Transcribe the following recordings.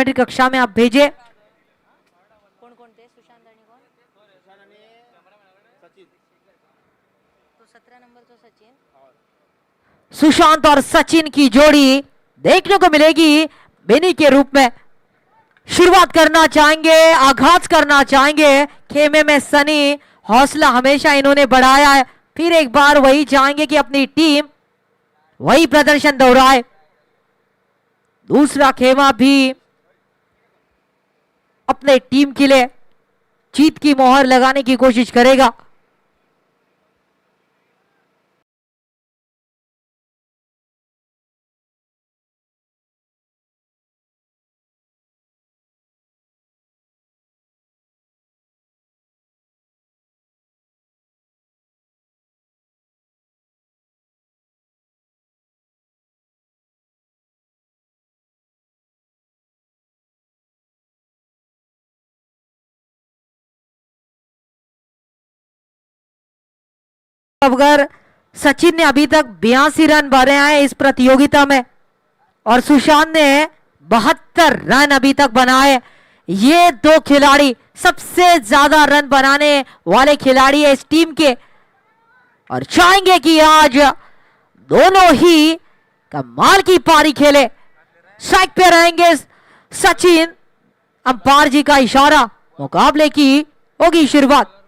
Geometry कक्षा में आप भेजे। कौन कौन थे? सुशांत आणि कौन? तो 17 नंबर तो सचिन। सुशांत और सचिन की जोड़ी देखने को मिलेगी बेनी के रूप में। शुरुआत करना चाहेंगे, आगाज करना चाहेंगे खेमे में सनी। हौसला हमेशा इन्होंने बढ़ाया है, फिर एक बार वही चाहेंगे कि अपनी टीम वही प्रदर्शन दोहराए। दूसरा खेमा भी अपने टीम के लिए जीत की मोहर लगाने की कोशिश करेगा। अगर सचिन ने अभी तक 82 रन मारे हैं इस प्रतियोगिता में और सुशांत ने 72 रन अभी तक बनाए। ये दो खिलाड़ी सबसे ज्यादा रन बनाने वाले खिलाड़ी है इस टीम के और चाहेंगे कि आज दोनों ही कमाल की पारी खेले। स्ट्राइक पे रहेंगे सचिन। अंपायर जी का इशारा, मुकाबले की होगी शुरुआत।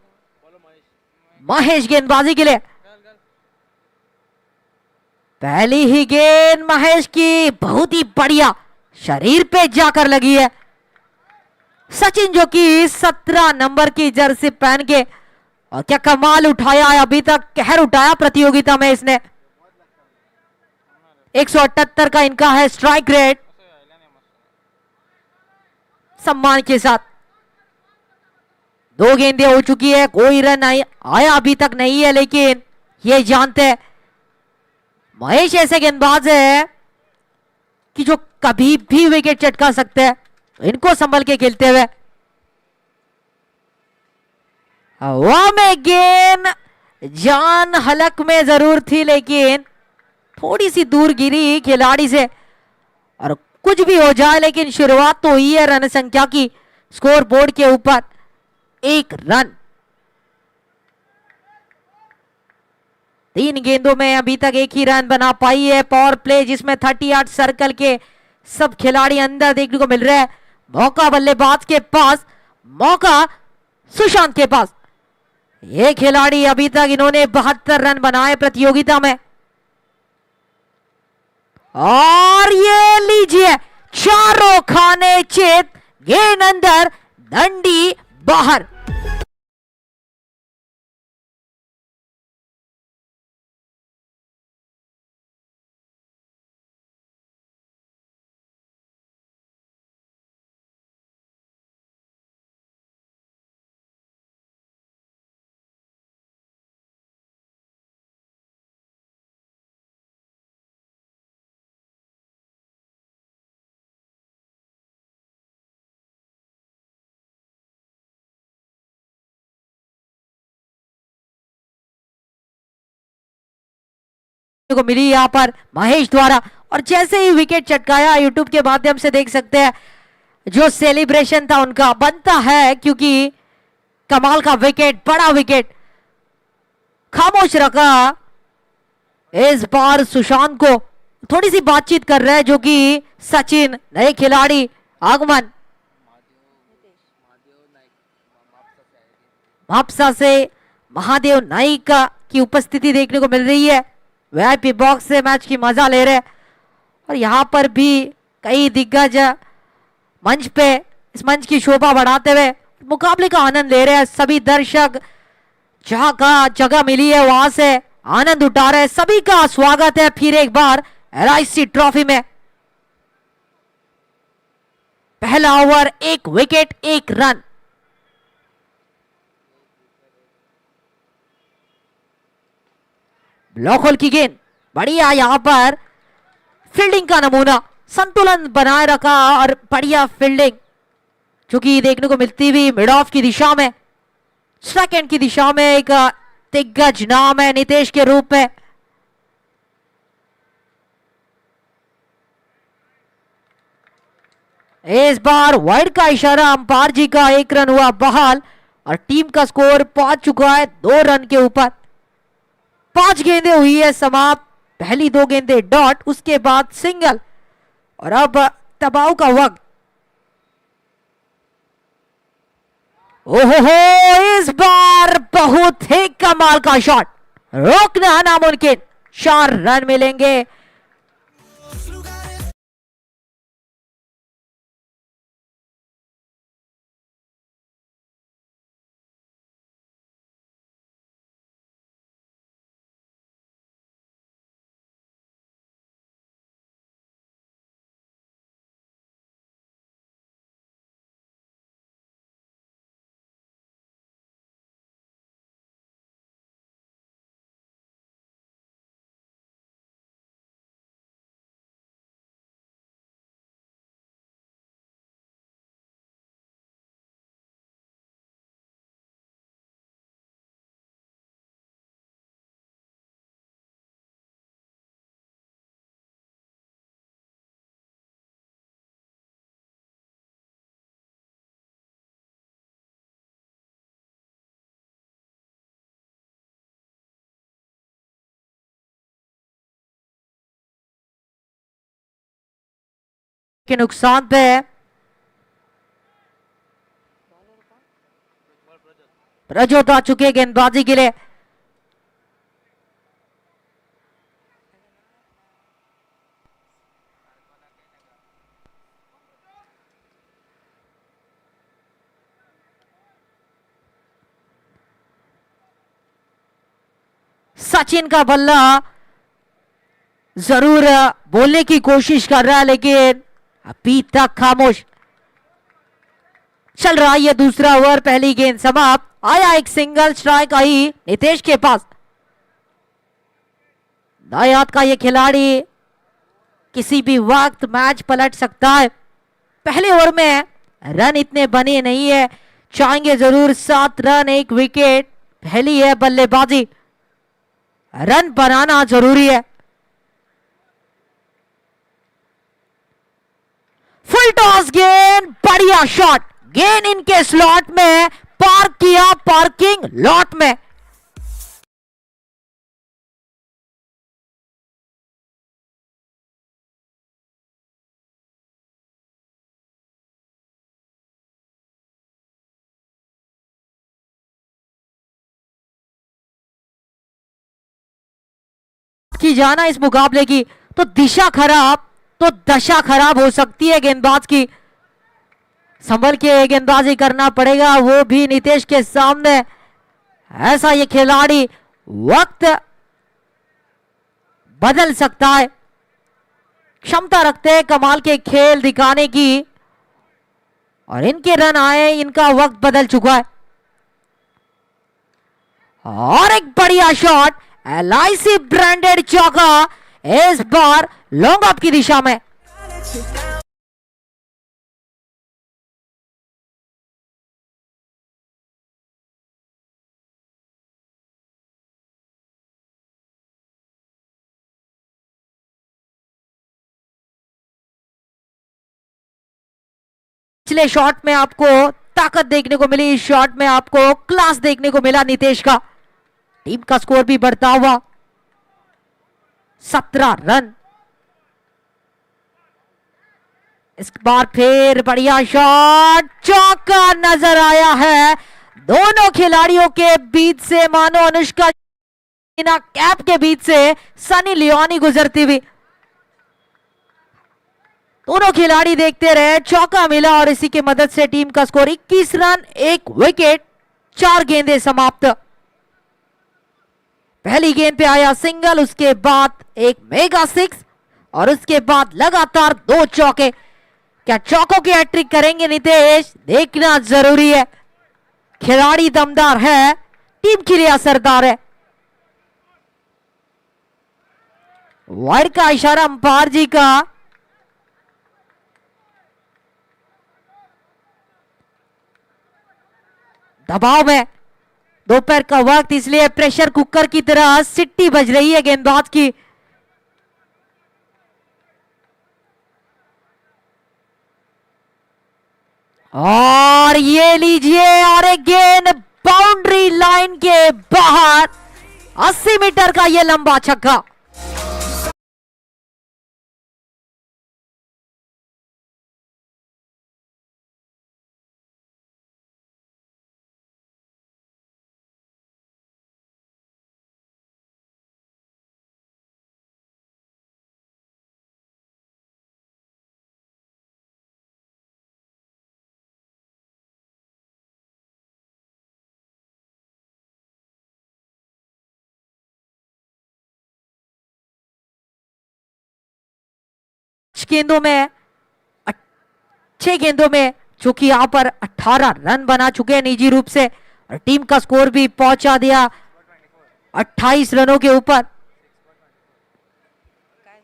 महेश गेंदबाजी के लिए पहली ही गेंद महेश की बहुत ही बढ़िया शरीर पे जाकर लगी है। सचिन जो कि 17 नंबर की जर्सी पहन के और क्या कमाल उठाया है, अभी तक कहर उठाया प्रतियोगिता में इसने। 178 का इनका है स्ट्राइक रेट। सम्मान के साथ 2 गेंदें हो चुकी है, कोई रन आया अभी तक नहीं है, लेकिन ये जानते हैं महेश ऐसे गेंदबाज है कि जो कभी भी विकेट चटका सकते हैं, तो इनको संभल के खेलते हुए हवा में गेंद जान हलक में जरूर थी, लेकिन थोड़ी सी दूर गिरी खिलाड़ी से। और कुछ भी हो जाए, लेकिन शुरुआत तो हुई है रन संख्या की स्कोर बोर्ड के ऊपर 1 रन। 3 गेंदों में अभी तक 1 ही रन बना पाई है। पावर प्ले जिसमें 38 सर्कल के सब खिलाड़ी अंदर देखने को मिल रहे हैं। मौका बल्लेबाज के पास, मौका सुशांत के पास। ये खिलाड़ी अभी तक इन्होंने 72 रन बनाए प्रतियोगिता में। और ये लीजिए चारों खाने चेत, गेंद अंदर, डंडी बाहर। को मिली यहां पर महेश द्वारा, और जैसे ही विकेट चटकाया यूट्यूब के माध्यम से देख सकते हैं जो सेलिब्रेशन था उनका बनता है, क्योंकि कमाल का विकेट, बड़ा विकेट। खामोश रखा इस बार सुशांत को। थोड़ी सी बातचीत कर रहे हैं जो कि सचिन, नए खिलाड़ी आगमन मापसा से महादेव नाइक की उपस्थिति देखने को मिल रही है। वीआईपी बॉक्स से मैच की मजा ले रहे हैं और यहां पर भी कई दिग्गज मंच पे इस मंच की शोभा बढ़ाते हुए मुकाबले का आनंद ले रहे हैं। सभी दर्शक जहां का जगह मिली है वहां से आनंद उठा रहे हैं। सभी का स्वागत है फिर एक बार एलआईसी ट्रॉफी में। पहला over, 1 wicket 1 run. Block whole की गेंद बढ़िया, यहां पर फील्डिंग का नमूना, संतुलन बनाए रखा और बढ़िया फील्डिंग जो कि देखने को मिलती हुई मिड ऑफ की दिशा में, स्ट्राइक एंड की दिशा में। एक दिग्गज नाम है नितेश के रूप में। इस बार वाइड का इशारा, अंपायर जी का 1 रन हुआ बहाल और टीम का स्कोर पहुंच चुका है 2 रन के ऊपर। 5 गेंदें हुई है समाप्त, पहली 2 गेंदें डॉट, उसके बाद सिंगल और अब दबाव का वक्त। ओहो, इस बार बहुत ही कमाल का शॉट, रोकना नामुमकिन। 4 रन मिलेंगे। के नुकसान पे है। प्रजोत आ चुके गेंदबाजी के लिए। सचिन का बल्ला जरूर बोलने की कोशिश कर रहा है लेकिन अभी तक खामोश। चल रहा है ये दूसरा ओवर, पहली गेंद समाप्त। आया एक सिंगल, स्ट्राइक आई नितेश के पास। दाएं हाथ का ये खिलाड़ी किसी भी वक्त मैच पलट सकता है। पहले ओवर में रन इतने बने नहीं है, चाहेंगे जरूर 7 रन 1 विकेट। पहली है बल्लेबाजी, रन बनाना जरूरी है। फुल टॉस गेंद, बढ़िया शॉट, गेंद इनके स्लॉट में पार्क किया, पार्किंग लॉट में। की जाना इस मुकाबले की तो दिशा खराब तो दशा खराब हो सकती है गेंदबाज की। संभल के गेंदबाजी करना पड़ेगा, वो भी नितेश के सामने। ऐसा ये खिलाड़ी वक्त बदल सकता है, क्षमता रखते हैं कमाल के खेल दिखाने की। और इनके रन आए, इनका वक्त बदल चुका है। और एक बढ़िया शॉट, LIC ब्रांडेड चौका, इस बार लॉन्ग ऑफ की दिशा में। पिछले शॉट में आपको ताकत देखने को मिली, इस शॉट में आपको क्लास देखने को मिला नितेश का। टीम का स्कोर भी बढ़ता हुआ 17 रन। इस बार फिर बढ़िया शॉट, चौका नजर आया है। दोनों खिलाड़ियों के बीच से मानो अनुष्का कैप के बीच से सनी लियोनी गुजरती हुई। दोनों खिलाड़ी देखते रहे, चौका मिला और इसी की मदद से टीम का स्कोर 21 रन 1 विकेट, 4 गेंदें समाप्त। पहली गेंद पे आया सिंगल, उसके बाद एक मेगा 6 और उसके बाद लगातार 2 चौके। क्या चौकों की हैट्रिक करेंगे नितेश, देखना जरूरी है। खिलाड़ी दमदार है, टीम के लिए असरदार है। वाइड का इशारा अंपायर जी का। दबाव में दोपहर का वक्त, इसलिए प्रेशर कुकर की तरह सिट्टी बज रही है गेंदबाज की। और ये लीजिए, और एक गेंद बाउंड्री लाइन के बाहर, 80 मीटर का ये लंबा छक्का। गेंदों में, 6 गेंदों में, जो कि यहां पर 18 रन बना चुके हैं निजी रूप से, और टीम का स्कोर भी पहुंचा दिया 28 रनों के ऊपर। काय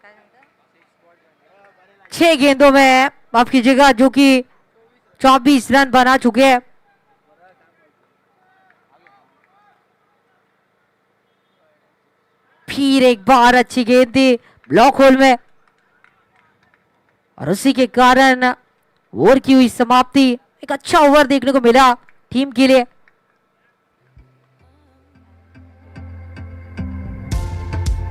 सांगता? 6 गेंदों में, माफ कीजिएगा, जो कि 24 रन बना चुके हैं। फिर एक बार अच्छी गेंद थी ब्लॉक होल में, और उसी के कारण ओवर की हुई समाप्ति। एक अच्छा ओवर देखने को मिला टीम के लिए।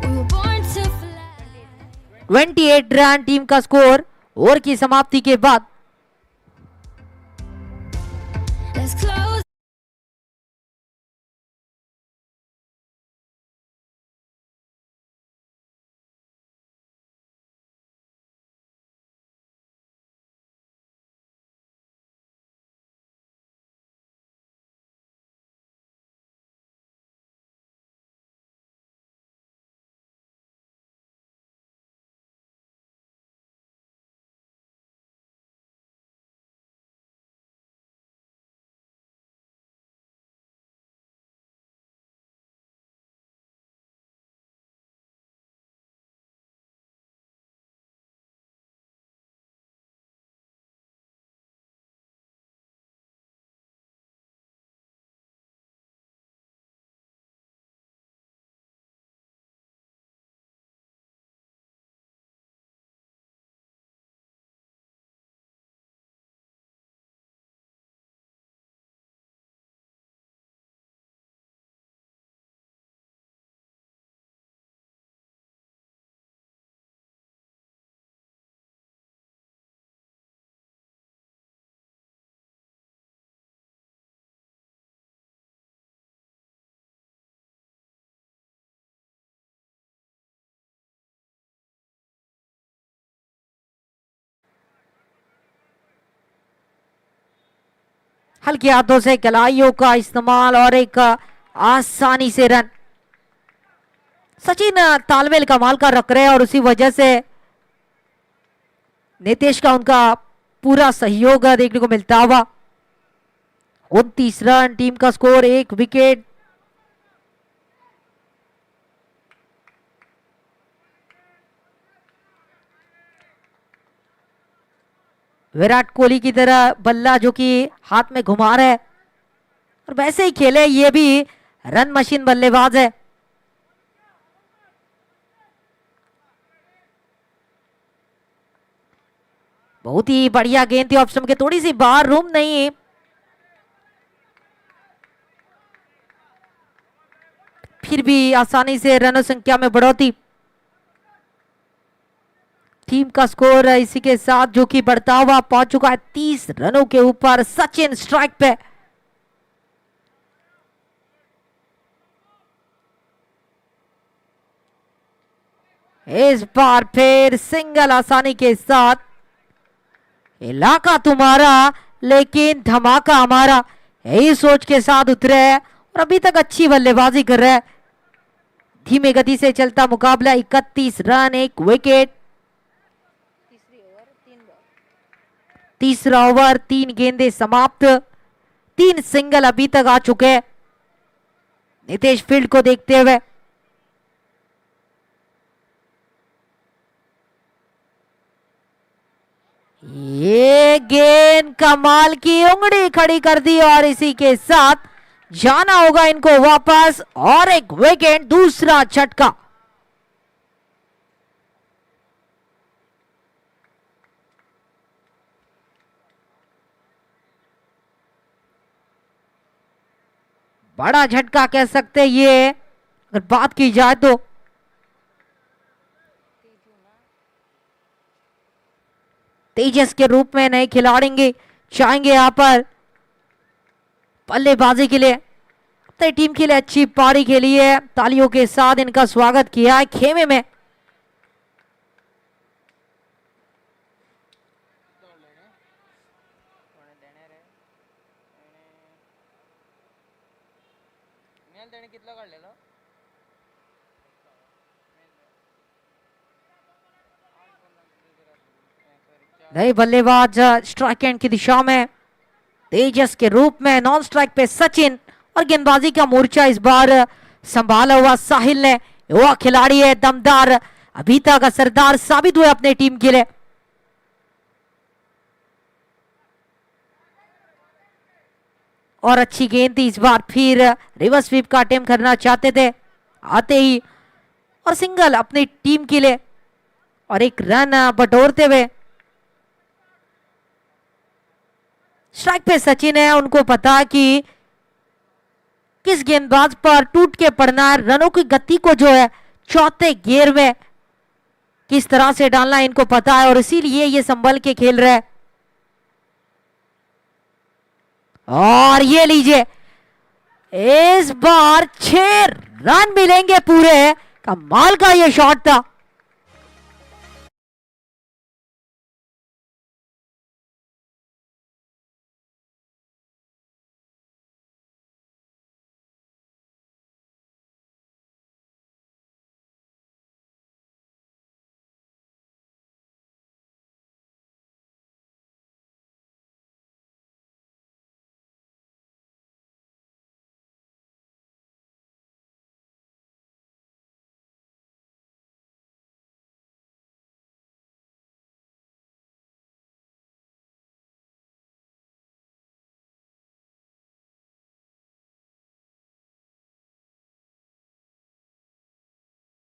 We were born to fly. 28 run team का स्कोर ओवर की समाप्ति के बाद। Let's close. हल्के हाथों से कलाइयों का इस्तेमाल और एक आसानी से रन। सचिन तालमेल कमाल का रख रहे हैं, और उसी वजह से नितेश का उनका पूरा सहयोग देखने को मिलता हुआ। 29 रन टीम का स्कोर, 1 विकेट। विराट कोहली की तरह बल्ला जो कि हाथ में घुमा रहा है, और वैसे ही खेले, ये भी रन मशीन बल्लेबाज है। बहुत ही बढ़िया गेंद थी ऑफ स्टंप के, थोड़ी सी बाहर, रूम नहीं, फिर भी आसानी से रनों संख्या में बढ़ोतरी। टीम का स्कोर इसी के साथ जो कि बढ़ता हुआ पहुंच चुका है 30 रनों के ऊपर। सचिन स्ट्राइक पे। इस बार फिर सिंगल आसानी के साथ। इलाका तुम्हारा लेकिन धमाका हमारा, यही सोच के साथ उतरे हैं, और अभी तक अच्छी बल्लेबाजी कर रहे हैं। धीमे गति से चलता मुकाबला, 31 रन, 1 विकेट। तीसरा ओवर, 3 गेंदें समाप्त, 3 सिंगल अभी तक आ चुके हैं नितेश फील्ड को देखते हुए। ये गेंद कमाल की उंगली खड़ी कर दी, और इसी के साथ जाना होगा इनको वापस, और 1 विकेट, दूसरा झटका। बड़ा झटका कह सकते हैं ये अगर बात की जाए तो। तेजस के रूप में नए खिलाड़ी चाहेंगे यहां पर बल्लेबाजी के लिए, अपनी टीम के लिए अच्छी पारी खेली है। तालियों के साथ इनका स्वागत किया है खेमे में। कितना काढलेलं नए बल्लेबाज स्ट्राइक एंड की दिशा में तेजस के रूप में, नॉन स्ट्राइक पे सचिन और गेंदबाजी का मोर्चा इस बार संभाला हुआ साहिल ने। युवा खिलाड़ी है, दमदार, अभी तक असरदार साबित हुए अपने टीम के लिए। और अच्छी गेंद थी इस बार, फिर रिवर्स स्वीप का अटेम्प्ट करना चाहते थे आते ही, और सिंगल अपनी टीम के लिए और एक रन बटोरते हुए। स्ट्राइक पे सचिन है, उनको पता है कि किस गेंदबाज पर टूट के पड़ना है, रनों की गति को जो है चौथे गेयर में किस तरह से डालना है इनको पता है, और इसीलिए ये संभल के खेल रहे हैं। और ये लीजिए, इस बार 6 रन मिलेंगे पूरे, कमाल का ये शॉट था।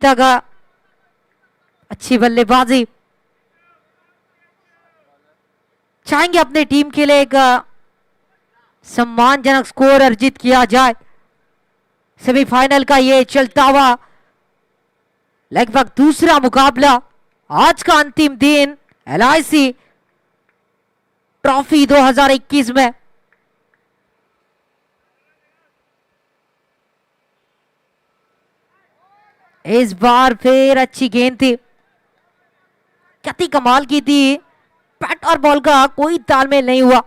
तक अच्छी बल्लेबाजी, चाहेंगे अपने टीम के लिए एक सम्मानजनक स्कोर अर्जित किया जाए। सेमीफाइनल का ये चलता हुआ लगभग दूसरा मुकाबला, आज का अंतिम दिन LIC ट्रॉफी 2021 में। इस बार फिर अच्छी गेंद थी, गति कमाल की थी, बैट और बॉल का कोई तालमेल नहीं हुआ।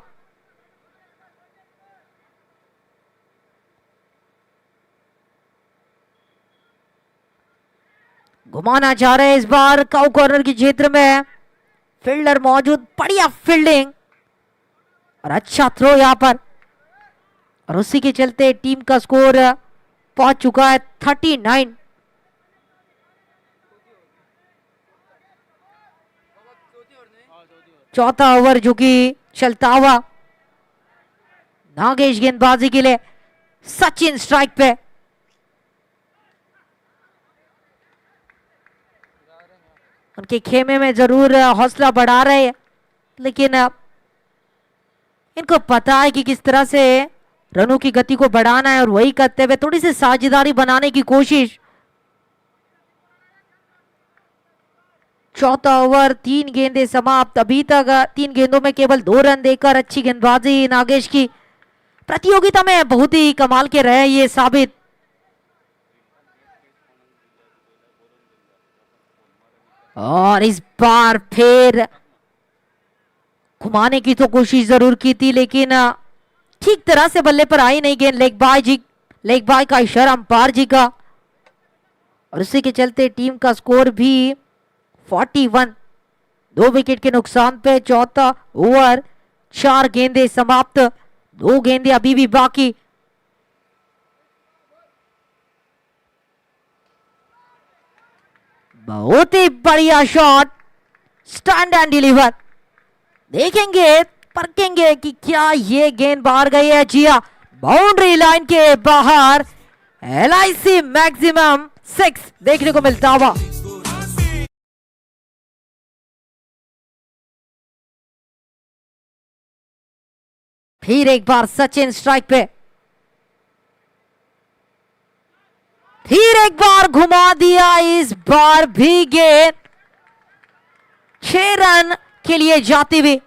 घुमाना चाह रहे हैं इस बार काउ कॉर्नर के क्षेत्र में, फील्डर मौजूद, बढ़िया फील्डिंग और अच्छा थ्रो यहां पर, और उसी के चलते टीम का स्कोर पहुंच चुका है 39। चौथा ओवर जो कि चलता हुआ, नागेश गेंदबाजी के लिए, सचिन स्ट्राइक पे। उनके खेमे में जरूर हौसला बढ़ा रहे हैं, लेकिन इनको पता है कि किस तरह से रनों की गति को बढ़ाना है, और वही करते हुए थोड़ी सी साझेदारी बनाने की कोशिश। चौथा ओवर, 3 गेंदें समाप्त, अभी तक 3 गेंदों में केवल 2 रन देकर अच्छी गेंदबाजी नागेश की। प्रतियोगिता में बहुत ही कमाल के रहे ये साबित। और इस बार फिर घुमाने की तो कोशिश जरूर की थी, लेकिन ठीक तरह से बल्ले पर आई नहीं गेंद। लेग बाय का इशारा अंपायर जी का, और उसी के चलते टीम का स्कोर भी 41, 2 विकेट के नुकसान पे। चौथा ओवर, 4 गेंदें समाप्त, 2 गेंदें अभी भी बाकी। बहुत ही बढ़िया शॉट, स्टैंड एंड डिलीवर। देखेंगे, परखेंगे कि क्या ये गेंद बाहर गई है। जिया, बाउंड्री लाइन के बाहर, LIC मैक्सिमम 6 देखने को मिलता हुआ। फिर एक बार सचिन स्ट्राइक पे, फिर एक बार घुमा दिया, इस बार भी गेंद 6 रन के लिए जाती हुई।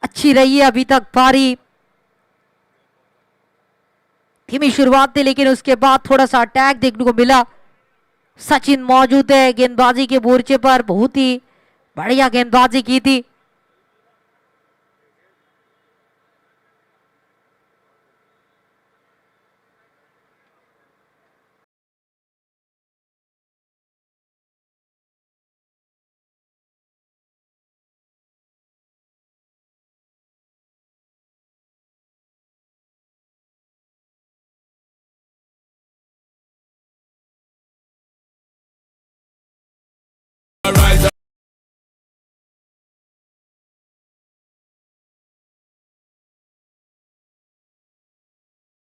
अच्छी रही है अभी तक पारी। धीमी शुरुआत थी लेकिन उसके बाद थोड़ा सा अटैक देखने को मिला। सचिन मौजूद है गेंदबाजी के मोर्चे पर, बहुत ही बढ़िया गेंदबाजी की थी।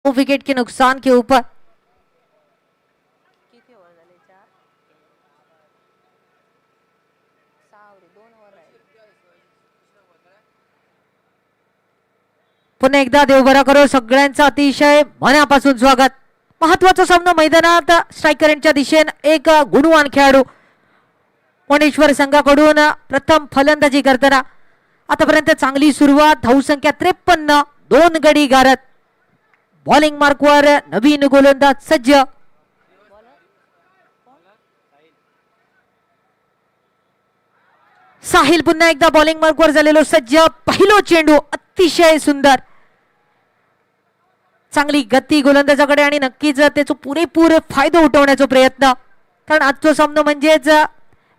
विकेट के नुकसान के ऊपर किती ओव्हर झाले? 4 6 ओव्हर 2 ओव्हर राहिले. पुन्हा एकदा देवभरा करो सगळ्यांचं अतिशय मनापासून स्वागत। महत्वाचा सामना मैदानात स्ट्रायकरांच्या दिशेने एक गुणवान खेळाडू कोणेश्वर संघाकडून प्रथम फलंदाजी करताना आतापर्यंत चांगली सुरुवात, धावसंख्या 53, 2 गडी गारत। बॉलिंग मार्कवर नवीन गोलंदाज सज्ज। साहिल पुन्हा एकदा बॉलिंग मार्कवर झालेलो सज्ज। पहिलो चेंडू अतिशय सुंदर, चांगली गती गोलंदाजाकडे आणि नक्कीच त्याचा पुरेपूर फायदा उठवण्याचा प्रयत्न, कारण आजचा सामना म्हणजेच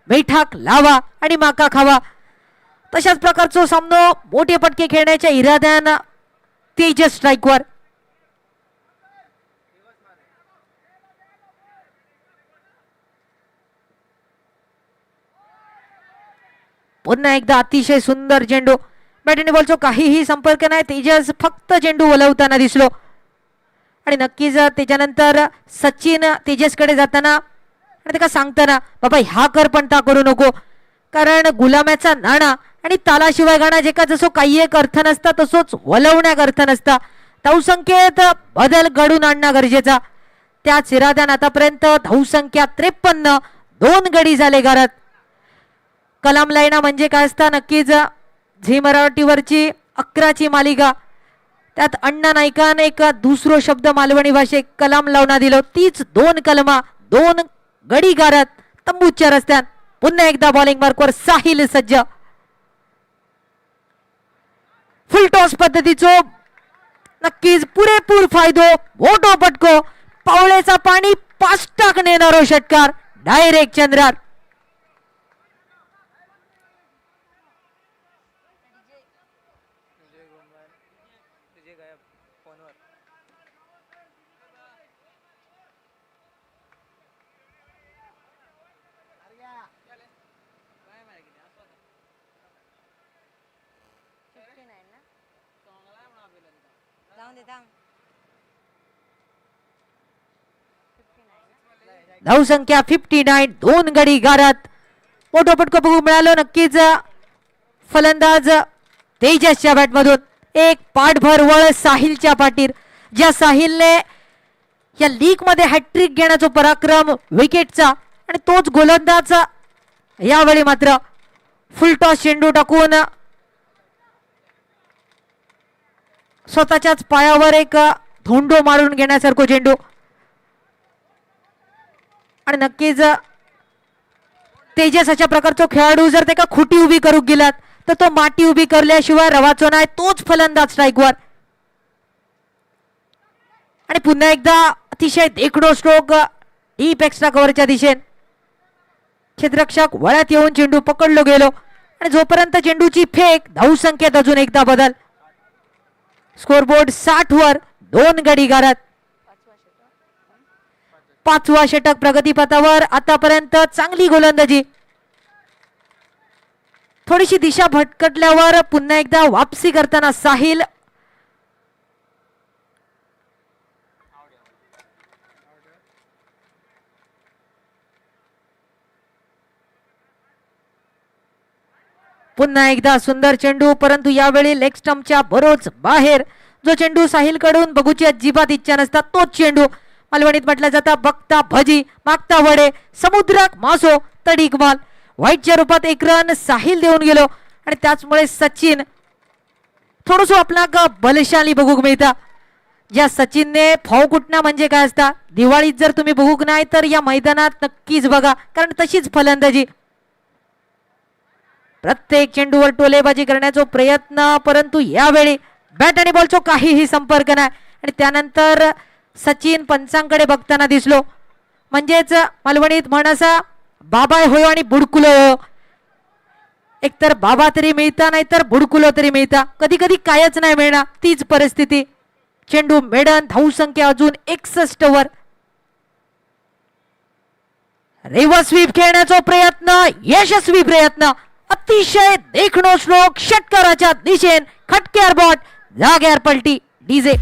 बैठाक लावा आणि माका खावा तशाच प्रकारचा सामना मोठे पटके खेळण्याच्या इराद्यानं तेजस स्ट्राईकवर। पुन्हा एकदा अतिशय सुंदर चेंडू, बॅट आणि बॉलचा काहीही संपर्क नाही, तेजस फक्त चेंडू वलवताना दिसलो। आणि नक्कीच त्याच्यानंतर सचिन तेजसकडे जाताना आणि त्याला सांगताना बाबा ह्या कर पण ता करू नको, कारण गुलाम्याचा नाणा आणि तालाशिवाय गाणा जे का जसं काही एक अर्थ नसता तसंच वलवण्याक अर्थ नसता। धावसंख्येत बदल घडून आणणं गरजेचा। त्याच इराद्यानं आतापर्यंत धावसंख्या 53, 2 गडी झाले गारत। कलाम लाईना म्हणजे काय असता, नक्कीच झी मराठीवरची 11ची मालिका, त्यात अण्णा नाईकाने एक दुसरो शब्द मालवणी भाषेत कलाम लावणा दिलो, तीच 2 कलमा 2 गडी गारत तंबूच्या रस्त्यात। पुन्हा एकदा बॉलिंग मार्कवर साहिल सज्ज। फुल टॉस पद्धतीचो नक्कीच पुरेपूर फायदो, मोठो पटको, पावळेचा पाणी 5 टाक नेणारो षटकार, डायरेक्ट चंद्रार। तुझे गायब फोनवर. काय माहिती किती असं 59 ना चांगला आहे म्हणा आपल्याला जाऊन दे थांब 59 धावसंख्या 59, 2 गडी गारत। मोठो पटको बघू मिळालो नक्कीच फलंदाज तेजसच्या बॅटमधून। एक पाठभर वळ साहिलच्या पाठीर, ज्या साहिलने या लीग मध्ये हॅट्रिक घेण्याचा पराक्रम विकेटचा, आणि तोच गोलंदाज यावेळी मात्र फुल टॉस चेंडू टाकून स्वतःच्याच पायावर एक धोंडो मारून घेण्यासारखो चेंडू। आणि नक्कीच तेजस अशा प्रकारचा खेळाडू जर ते का खुटी उभी करू गेलात तर तो माटी उभी करल्याशिवाय रवाचो नाही, तोच फलंदाज स्ट्राईकवर। आणि पुन्हा एकदा अतिशय देखणो स्ट्रोक डीप एक्स्ट्रा कव्हरच्या दिशेने, क्षेत्ररक्षक वळ्यात येऊन चेंडू पकडलो गेलो, आणि जोपर्यंत चेंडूची फेक धावसंख्येत अजून एकदा बदल। स्कोरबोर्ड 60 वर 2 गडी गारत। 5वा षटक प्रगतीपथावर. आतापर्यंत चांगली गोलंदाजी. थोडीशी दिशा भटकटल्यावर पुन्हा एकदा वापसी करताना साहिल. पुन्हा एकदा सुंदर चेंडू, परंतु यावेळी लेग स्टंपच्या बरोच बाहेर. जो चेंडू साहिल कडून बघूची अजिबात इच्छा नसतात तोच चेंडू. मालवणीत म्हटलं जातं बघता भजी मागता वडे, समुद्रात मासो तडीक माल. व्हाईटच्या रूपात एक रन साहिल देऊन गेलो आणि त्याचमुळे सचिन थोडस आपला बलशाली बघूक मिळता. ज्या सचिनने फाव कुटणं म्हणजे काय असता, दिवाळीत जर तुम्ही बघूक नाही तर या मैदानात नक्कीच बघा, कारण तशीच फलंदाजी. प्रत्येक चेंडूवर टोलेबाजी करण्याचा प्रयत्न, परंतु यावेळी बॅट आणि बॉलचा काहीही संपर्क नाही. आणि त्यानंतर सचिन पंचांकडे बघताना दिसलो. म्हणजेच मालवणीत म्हणसा बाबा होयो आणि बुडकुलो हो. एकतर बाबा तरी मिळता नाही तर बुडकुलो तरी मिळता, कधी कधी कायच नाही मिळणार, तीच परिस्थिती. चेंडू मेडन, धावसंख्या अजून 61 वर. रिव्हर्स स्वीप खेळण्याचा प्रयत्न, यशस्वी प्रयत्न. अतिशय देखणो स्ट्रोक षटकाराच्या दिशेन खटक्यार बॉट, जाग्यार पलटी डीजे.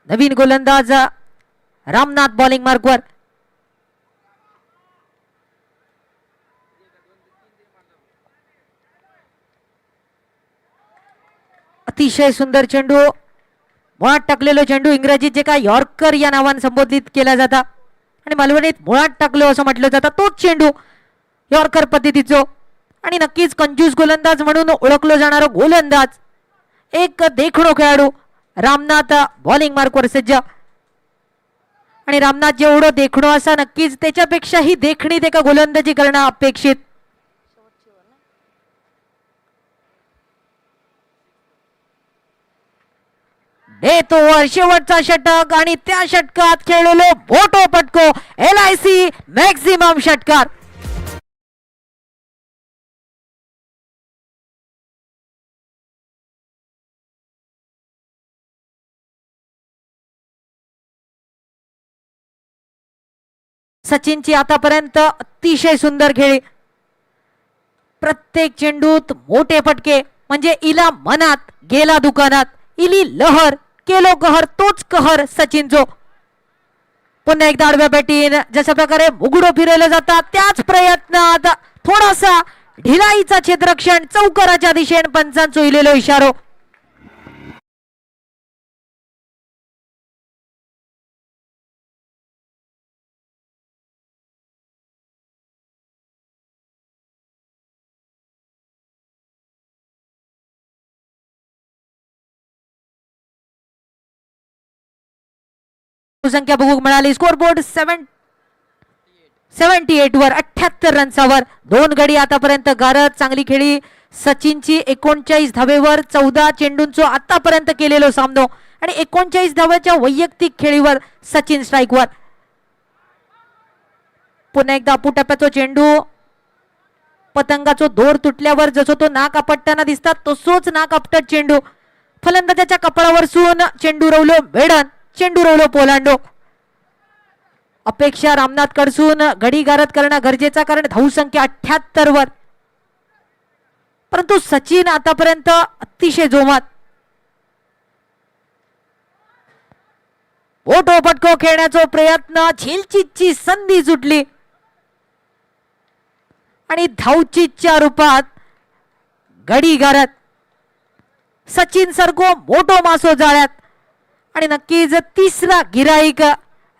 नवीन गोलंदाज रामनाथ बॉलिंग मार्कवर. अतिशय सुंदर चेंडू, मुळात टाकलेलो चेंडू. इंग्रजीत जे काय यॉर्कर या नावाने संबोधित केला जाता आणि मालवणीत मुळात टाकलो असं म्हटलं जातं तोच चेंडू यॉर्कर पद्धतीचो. आणि नक्कीच कंजूस गोलंदाज म्हणून ओळखलो जाणारा गोलंदाज, एक देखणो खेळाडू रामनाथ बॉलिंग मार्कवर सज्ज. आणि रामनाथ जेवढं देखणो असा नक्कीच त्याच्यापेक्षाही देखणी ते का गोलंदाजी करणं अपेक्षित. डेथ ओव्हर, शेवटचा षटक आणि त्या षटकात खेळलेलो मोठो पटको, LIC मॅक्झिमम षटकार. सचिनची आतापर्यंत अतिशय सुंदर खेळी. प्रत्येक चेंडूत मोठे फटके, म्हणजे इला मनात गेला दुकानात, इली लहर केलो कहर, तोच कहर सचिनचो. पुन्हा एकदा आडव्या बॅटीन जशा प्रकारे मुगडो फिरवलं जातात त्याच प्रयत्नात थोडासा ढिलाईचा क्षेत्ररक्षण, चौकाराच्या दिशेने पंचांचो इलेलो इशारो. संख्या बघूक मिळाली. स्कोर बोर्ड 78 वर, 78 रन्सावर. 2 गडी आतापर्यंत गारत. चांगली खेळी सचिनची. 39 धावेवर 14 चेंडूंचो आतापर्यंत केलेलो सामनो आणि 39 धावेच्या वैयक्तिक खेळीवर सचिन स्ट्राईकवर. पुन्हा एकदा अपुटप्प्याचो चेंडू, पतंगाचो दोर तुटल्यावर जसो तो नाक आपटताना दिसतात तसोच नाक आपटत चेंडू. फलंदाजाच्या कपाळावर सून चेंडू रवलो मेडन, चेंडू रवलो पोलांडो. अपेक्षा रामनाथ कडसून गडी गारत करणं गरजेचा, कारण धावसंख्या 78 वर. परंतु सचिन आतापर्यंत अतिशय जोमात. मोठो फटको खेळण्याचा प्रयत्न, झेलचीतची संधी सुटली आणि धावचीतच्या रूपात गडी गारत सचिन सरको मोठो मासो जाळ्यात आणि नक्कीच तिसरा गिराईक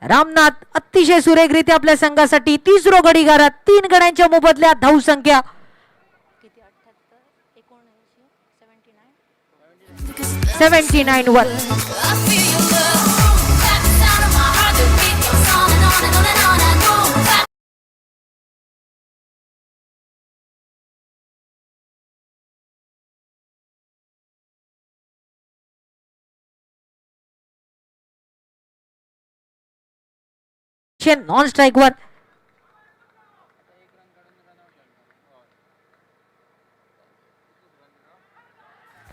रामनाथ अतिशय सुरेखरित्या आपल्या संघासाठी तिसरो गडी गारत 3 गड्यांच्या मोबदल्यात धाव संख्या किती 78 79 79 वर. I feel your love. That's the sound of my heart that beat goes on and on and on and on. I know that. Non strike वर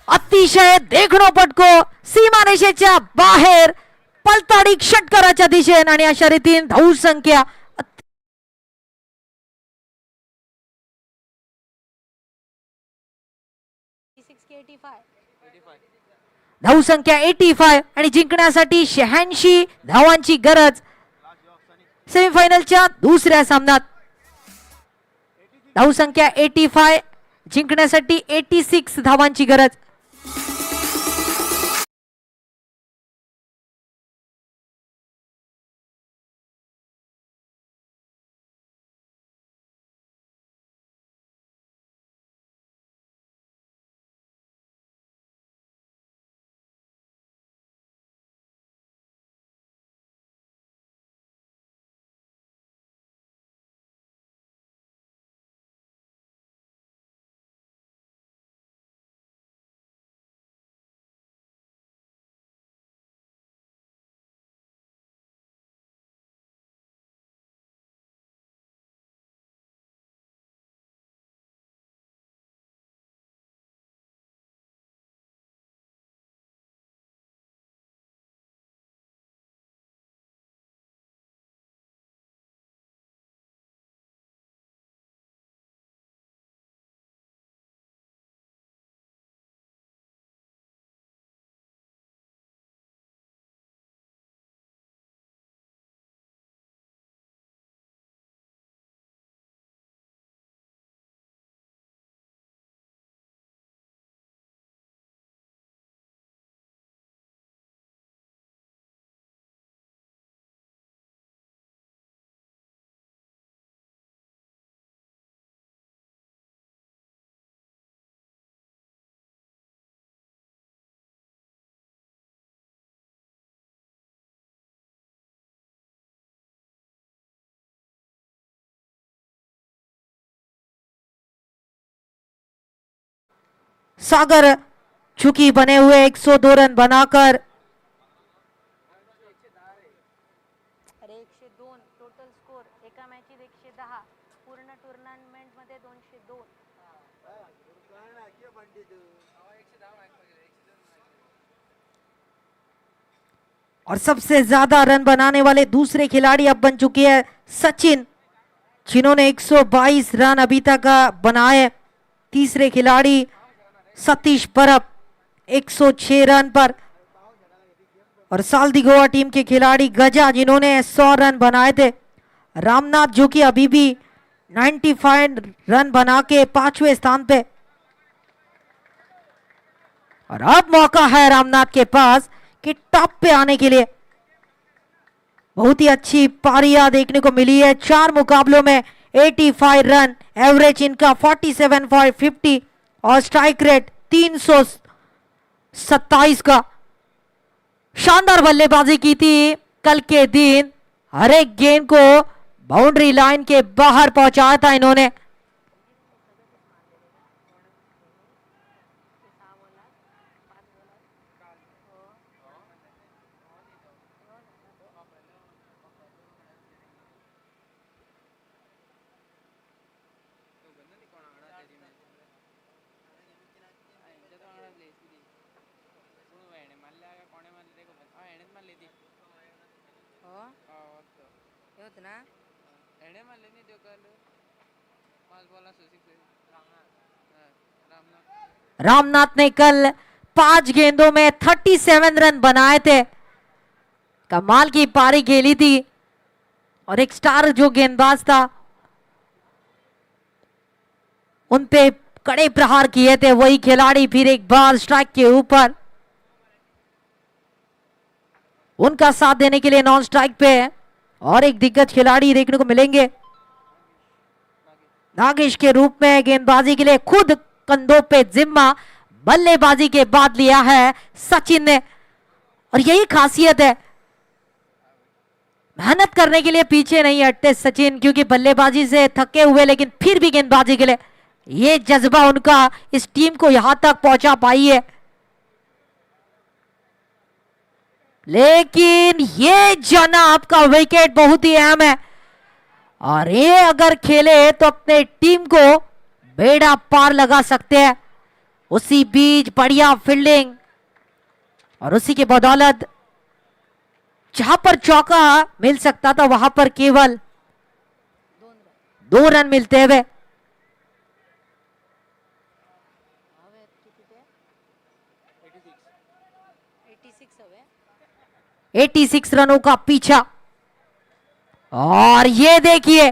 अतिशय देखणो पटको सीमारेषेच्या बाहेर पलताडी षटकाराच्या दिशेने आणि अशा रीतीने धाव संख्या धाव संख्या 85 आणि जिंकण्यासाठी 86 धावांची गरज. सेमीफायनलच्या दुसऱ्या सामन्यात धाव संख्या 85 जिंकण्यासाठी 86 धावांची गरज. सागर चुकी बने हुए 102 रन बनाकर अरे 102 टोटल स्कोर एका मॅचीत 110 पूर्ण टुर्नामेंट मध्ये 202. और सबसे ज्यादा रन बनाने वाले दूसरे खिलाड़ी अब बन चुके हैं सचिन, जिन्होंने 122 रन अभी तक बनाए. तीसरे खिलाड़ी सतीश परब 106 रन पर और साल्दी गोवा टीम के खिलाड़ी गजा जिन्होंने 100 रन बनाए थे. रामनाथ जो कि अभी भी 95 रन बना के 5वें स्थान पे. और अब मौका है रामनाथ के पास कि टॉप पे आने के लिए. बहुत ही अच्छी पारियां देखने को मिली है 4 मुकाबलों में. 85 रन एवरेज इनका 47.50 और स्ट्राइक रेट 327 का. शानदार बल्लेबाजी की थी कल के दिन. हर एक गेंद को बाउंड्री लाइन के बाहर पहुंचाया था इन्होंने. रामनाथ ने कल 5 गेंदों में 37 रन बनाए थे. कमाल की पारी खेली थी और एक स्टार जो गेंदबाज था उन पे कड़े प्रहार किए थे वही खिलाड़ी फिर एक बार स्ट्राइक के ऊपर। उनका साथ देने के लिए नॉन स्ट्राइक पे और एक दिग्गज खिलाड़ी देखने को मिलेंगे नागेश के रूप में। गेंदबाजी के लिए खुद कंधों पे जिम्मा बल्लेबाजी के बाद लिया है सचिन ने और यही खासियत है, मेहनत करने के लिए पीछे नहीं हटते सचिन, क्योंकि बल्लेबाजी से थके हुए लेकिन फिर भी गेंदबाजी के लिए ये जज्बा उनका इस टीम को यहां तक पहुंचा पाई है। लेकिन ये जनाब का विकेट बहुत ही अहम है और ये अगर खेले तो अपने टीम को बेड़ा पार लगा सकते हैं। उसी बीच बढ़िया फील्डिंग और उसी के बदौलत जहां पर चौका मिल सकता था वहां पर केवल 2 रन मिलते हुए। 86 रनों का पीछा और ये देखिए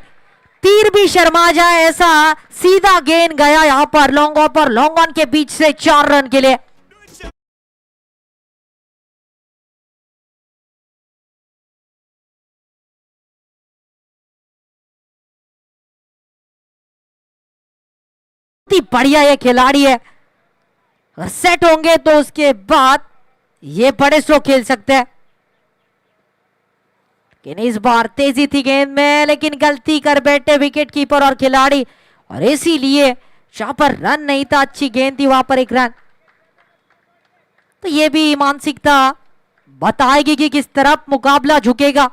तीर भी शर्मा जाए ऐसा सीधा गेंद गया यहां पर लॉन्ग ऑन के बीच से 4 रन के लिए। बढ़िया ये खिलाड़ी है, सेट होंगे तो उसके बाद ये बड़े स्ट्रोक खेल सकते हैं। लेकिन इस बार तेजी थी गेंद में लेकिन गलती कर बैठे विकेट कीपर और खिलाड़ी और इसीलिए जहां पर रन नहीं था अच्छी गेंद थी वहां पर 1 रन। तो ये भी मानसिकता बताएगी कि किस तरफ मुकाबला झुकेगा।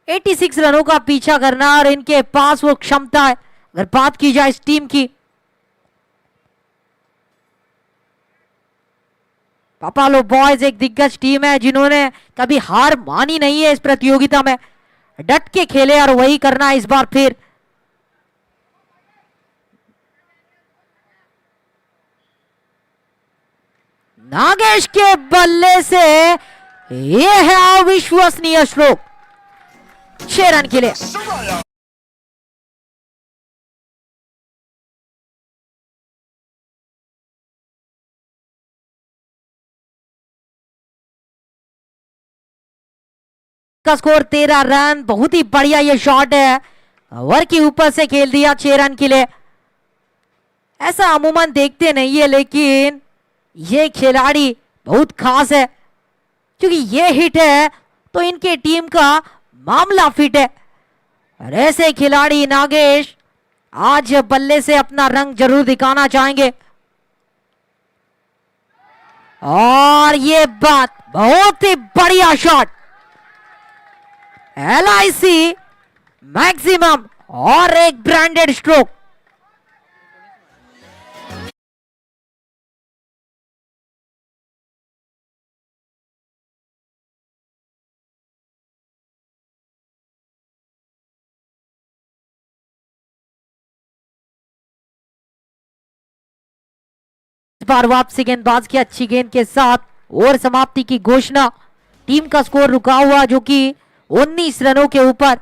86 रनों का पीछा करना और इनके पास वो क्षमता है अगर बात की जाए इस टीम की। पापालो बॉयज एक दिग्गज टीम है जिन्होंने कभी हार मानी नहीं है इस प्रतियोगिता में, डट के खेले और वही करना इस बार फिर। नागेश के बल्ले से यह है अविश्वसनीय स्ट्रोक 6 रन के लिए। का स्कोर 13 रन, बहुत ही बढ़िया ये शॉट है, ओवर के ऊपर से खेल दिया 6 रन के लिए। ऐसा अमूमन देखते नहीं है लेकिन ये खिलाड़ी बहुत खास है क्योंकि ये हिट है तो इनके टीम का मामला फिट है और ऐसे खिलाड़ी नागेश आज बल्ले से अपना रंग जरूर दिखाना चाहेंगे। और ये बात बहुत ही बढ़िया शॉट, LIC मैक्सिमम और एक ब्रांडेड स्ट्रोक। इस बार वापसी गेंदबाज की अच्छी गेंद के साथ ओवर समाप्ति की घोषणा। टीम का स्कोर रुका हुआ जो कि 19 रनों के ऊपर।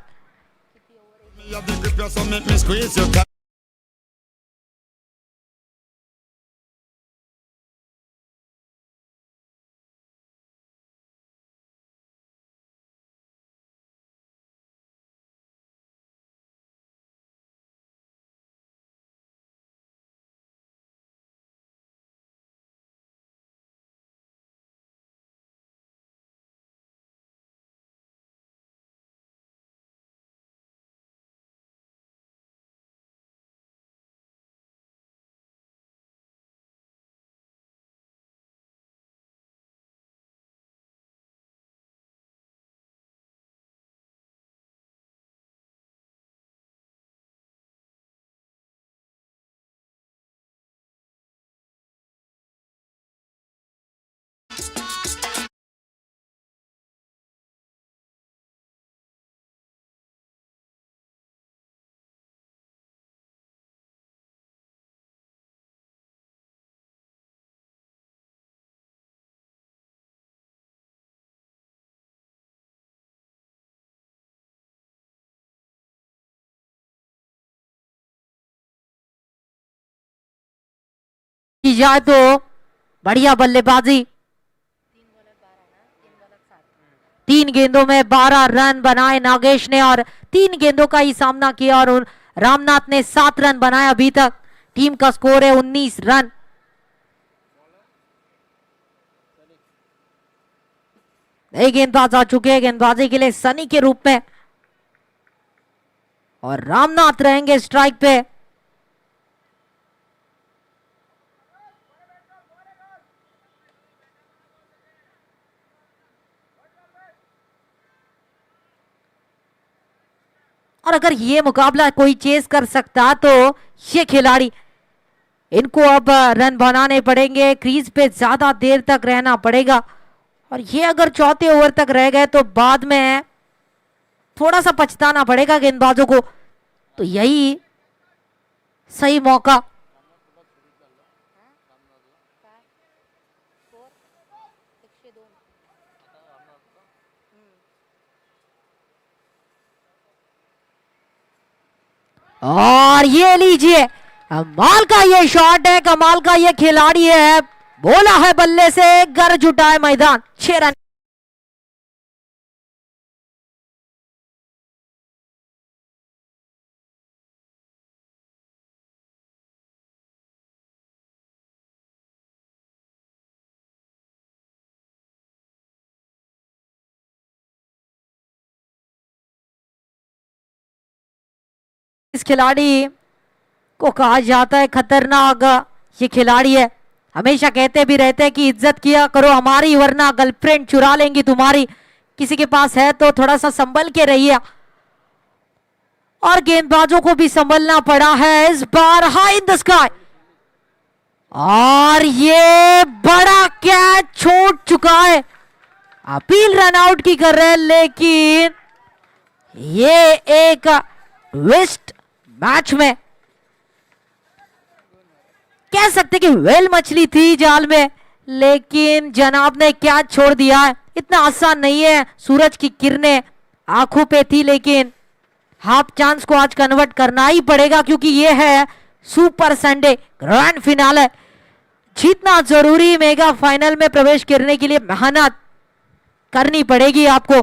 की जाए तो बढ़िया बल्लेबाजी। 3 गेंदों में 12 रन बनाए नागेश ने और 3 गेंदों का ही सामना किया और रामनाथ ने 7 रन बनाए। अभी तक टीम का स्कोर है 19 रन। नए गेंदबाज आ चुके हैं गेंदबाजी के लिए सनी के रूप में और रामनाथ रहेंगे स्ट्राइक पे। और अगर ये मुकाबला कोई चेस कर सकता तो ये खिलाड़ी, इनको अब रन बनाने पड़ेंगे, क्रीज पे ज्यादा देर तक रहना पड़ेगा और ये अगर चौथे ओवर तक रह गए तो बाद में थोड़ा सा पछताना पड़ेगा गेंदबाजों को। तो यही सही मौका। स्कोर 102. और ये लीजिए, कमाल का ये शॉट है, कमाल का ये खिलाड़ी है, बोला है बल्ले से, गरज उठाए मैदान। 6 रन। इस खिलाड़ी को कहा जाता है खतरनाक, ये खिलाड़ी है। हमेशा कहते भी रहते हैं कि इज्जत किया करो हमारी वरना गर्लफ्रेंड चुरा लेंगी तुम्हारी। किसी के पास है तो थोड़ा सा संभल के रहिए। और गेंदबाजों को भी संभलना पड़ा है इस बार। हाई इन द स्काई और ये बड़ा कैच छूट चुका है। अपील रन आउट की कर रहे हैं लेकिन ये एक ट्विस्ट मैच में कह सकते कि वेल मछली थी जाल में, लेकिन जनाब ने कैच छोड़ दिया है। इतना आसान नहीं है, सूरज की किरणें आंखों पे थी लेकिन हाफ चांस को आज कन्वर्ट करना ही पड़ेगा क्योंकि ये है सुपर संडे ग्रैंड फिनाले। जीतना जरूरी, मेगा फाइनल में प्रवेश करने के लिए मेहनत करनी पड़ेगी आपको।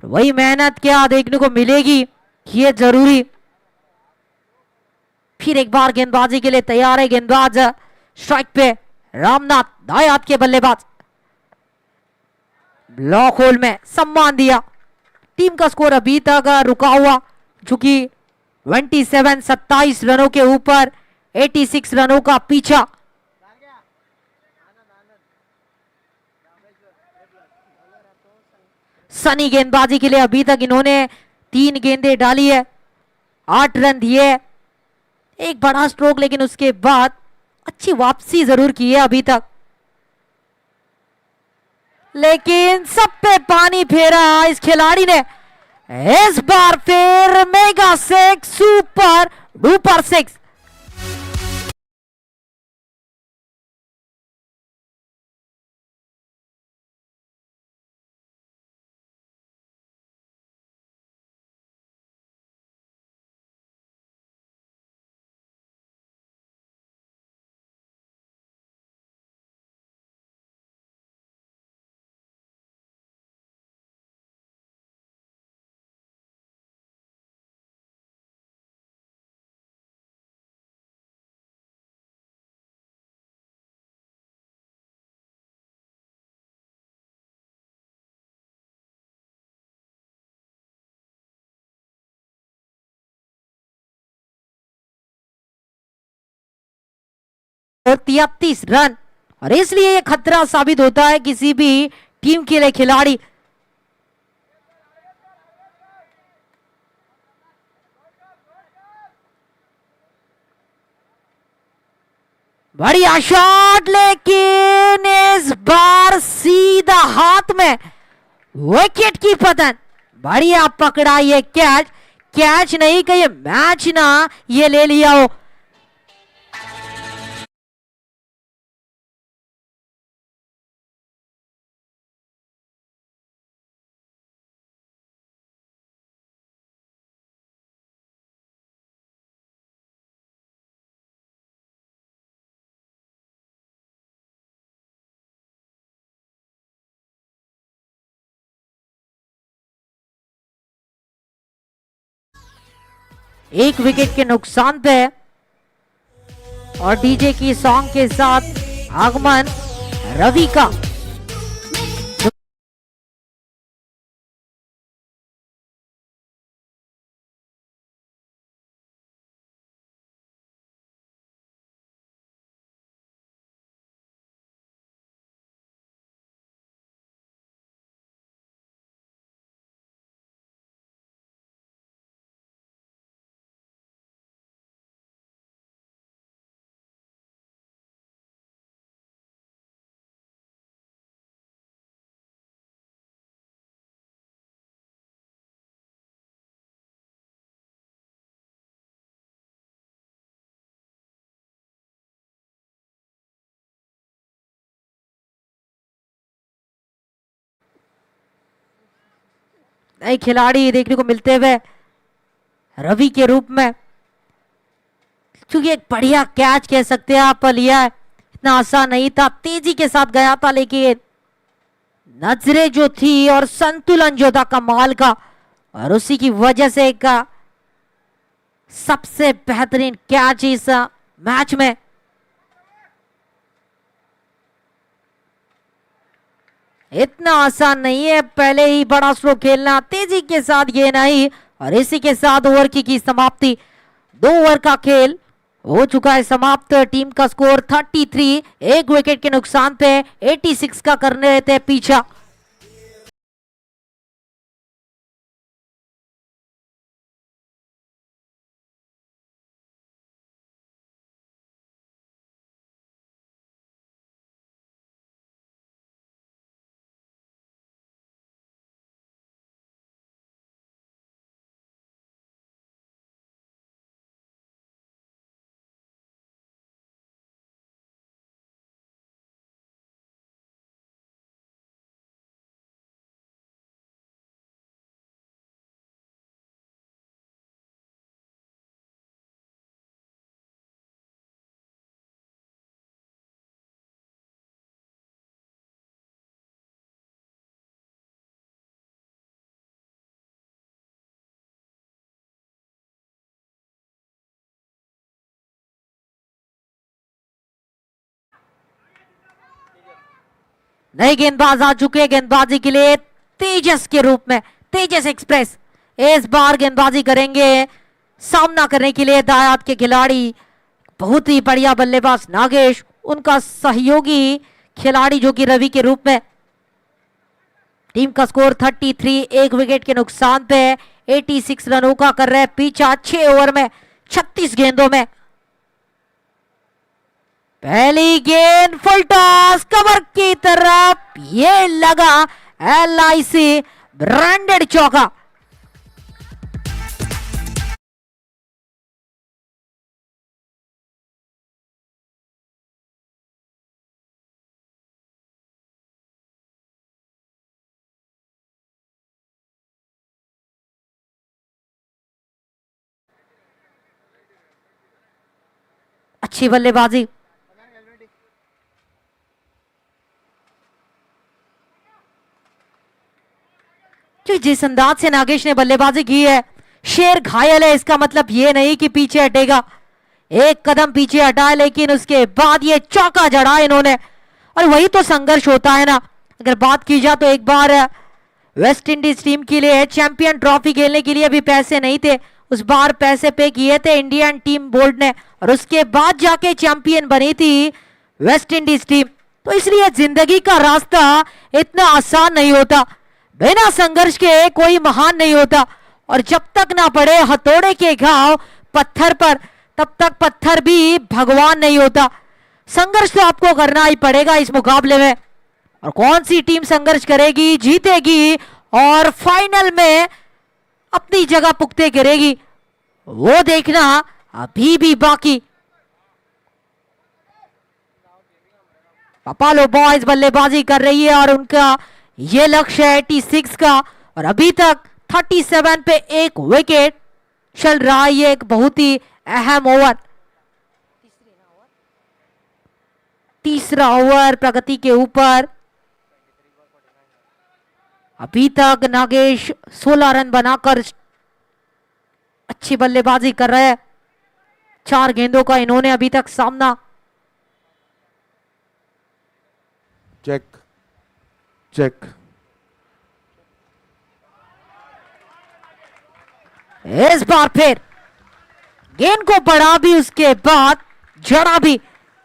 वही मेहनत क्या देखने को मिलेगी ये जरूरी। फिर एक बार गेंदबाजी के लिए तैयार है गेंदबाज स्ट्राइक पे रामनाथ, दाएं हाथ के बल्लेबाज। ब्लॉक होल में सम्मान दिया। टीम का स्कोर अभी तक रुका हुआ जो कि 27 रनों के ऊपर 86 रनों का पीछा। सनी गेंदबाजी के लिए अभी तक इन्होंने 3 गेंदें डाली है, 8 रन दिए, एक बड़ा स्ट्रोक, लेकिन उसके बाद अच्छी वापसी जरूर की है अभी तक। लेकिन सब पे पानी फेरा इस खिलाड़ी ने। इस बार फिर मेगा 6 सुपर डुपर 6। और 33 रन, और इसलिए ये खतरा साबित होता है किसी भी टीम के लिए। खिलाड़ी बढ़िया शॉट, लेकिन इस बार सीधा हाथ में विकेट की पतन। बढ़िया पकड़ा ये कैच, कैच नहीं कि ये मैच ना ये ले लिया हो। एक विकेट के नुकसान पे। और डीजे की सॉन्ग के साथ आगमन रवि का। नए खिलाड़ी देखने को मिलते हुए रवि के रूप में, क्योंकि एक बढ़िया कैच कह सकते हैं आप लिया है। इतना आसान नहीं था, तेजी के साथ गया था, लेकिन नजरें जो थी और संतुलन जो था कमाल का, और उसी की वजह से एक सबसे बेहतरीन कैच इस मैच में। इतना आसान नहीं है पहले ही बड़ा स्ट्रोक खेलना, तेजी के साथ गेंद आई और इसी के साथ ओवर की समाप्ति। 2 ओवर का खेल हो चुका है समाप्त। टीम का स्कोर 33, एक विकेट के नुकसान पे 86 का करने रहते हैं पीछा। नए गेंदबाज आ चुके हैं गेंदबाजी के लिए तेजस के रूप में। तेजस एक्सप्रेस इस बार गेंदबाजी करेंगे सामना करने के लिए दायात के खिलाड़ी, बहुत ही बढ़िया बल्लेबाज नागेश, उनका सहयोगी खिलाड़ी जो कि रवि के रूप में। टीम का स्कोर 33, एक विकेट के नुकसान पे 86 रनों का कर रहे पीछा 6 ओवर में 36 गेंदों में। पहली गेंद फुल टॉस कवर की तरफ, ये लगा LIC ब्रांडेड चौका। अच्छी बल्लेबाजी, जिस अंदाज से नागेश ने बल्लेबाजी की है, शेर घायल है इसका मतलब ये नहीं कि पीछे हटेगा। एक कदम पीछे हटा है, लेकिन उसके बाद ये चौका जड़ा इन्होंने, और वही तो संघर्ष होता है ना। अगर बात की जाए तो एक बार वेस्ट इंडीज टीम के लिए चैंपियन ट्रॉफी खेलने के लिए भी पैसे नहीं थे, उस बार पैसे पे किए थे इंडियन टीम बोर्ड ने, और उसके बाद जाके चैंपियन बनी थी वेस्ट इंडीज टीम। तो इसलिए जिंदगी का रास्ता इतना आसान नहीं होता, बिना संघर्ष के कोई महान नहीं होता। और जब तक ना पड़े हथौड़े के घाव पत्थर पर, तब तक पत्थर भी भगवान नहीं होता। संघर्ष तो आपको करना ही पड़ेगा इस मुकाबले में, और कौन सी टीम संघर्ष करेगी, जीतेगी और फाइनल में अपनी जगह पुख्ते करेगी, वो देखना अभी भी बाकी। पापालो बॉयज बल्लेबाजी कर रही है और उनका ये लक्ष्य है 86 का, और अभी तक 37 पे एक विकेट चल रहा है। ये एक बहुत ही अहम ओवर, तीसरा ओवर प्रगति के ऊपर। अभी तक नागेश 16 रन बनाकर अच्छी अच्छी बल्लेबाजी कर रहे हैं। 4 गेंदों का इन्होंने अभी तक सामना। Check check. इस बार फिर गेंद को बढ़ा भी, उसके बाद जड़ा भी,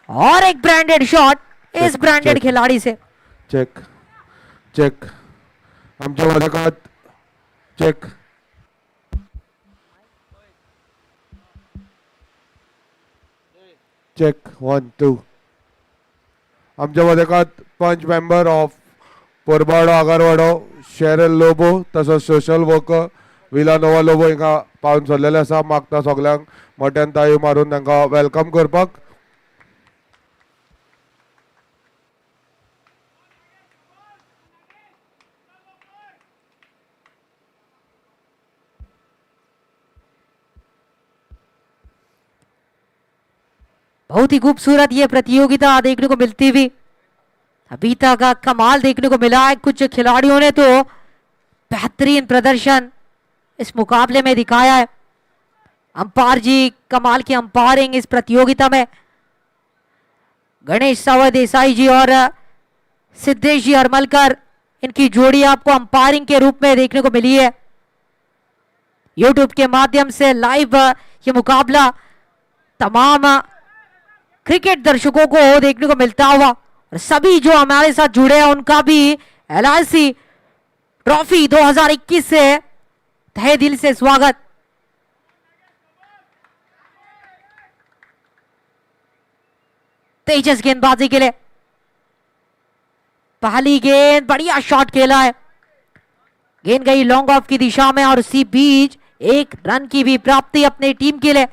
और एक ब्रांडेड शॉट इस चेक, ब्रांडेड चेक। खिलाड़ी से। Check check. आमच्या वर्गात चेक। चेक 1 2। आमच्या वर्गात पंच मेंबर ऑफ पोरबाडो आगारवाडो शेरल लोबो तसोच सोशल वर्कर विलानोवा लोबो हिंगा पावन सरलेले आसा। मागता सगळ्यांक मोठ्यान ताळयो मारून तांकां वेलकम करपाक। बहुत ही खूबसूरत ये प्रतियोगिता देखने को मिलती हुई। अभी तक का कमाल देखने को मिला है। कुछ खिलाड़ियों ने तो बेहतरीन प्रदर्शन इस मुकाबले में दिखाया है। अंपायर जी कमाल की अंपायरिंग इस प्रतियोगिता में। गणेश सावर देसाई जी और सिद्धेश जी हरमलकर, इनकी जोड़ी आपको अंपायरिंग के रूप में देखने को मिली है। यूट्यूब के माध्यम से लाइव ये मुकाबला तमाम क्रिकेट दर्शकों को देखने को मिलता हुआ, और सभी जो हमारे साथ जुड़े हैं उनका भी एलआईसी ट्रॉफी 2021 से तहे दिल से स्वागत। तेजस गेंदबाजी के लिए पहली गेंद, बढ़िया शॉट खेला है। गेंद गई लॉन्ग ऑफ की दिशा में और उसी बीच एक रन की भी प्राप्ति अपनी टीम के लिए।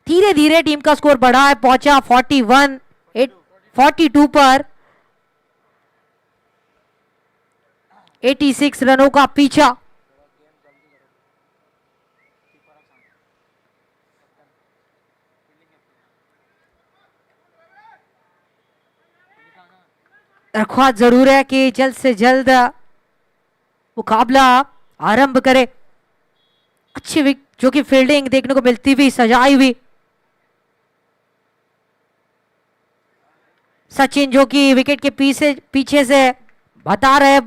धीरे धीरे टीम का स्कोर बढ़ा है, पहुंचा 42 पर। 86 रनों का पीछा। दरख्वास्त जरूर है कि जल्द से जल्द मुकाबला आरंभ करे। अच्छी जो कि फील्डिंग देखने को मिलती हुई, सजाई हुई। सचिन जो कि विकेट के पीछे से बता रहे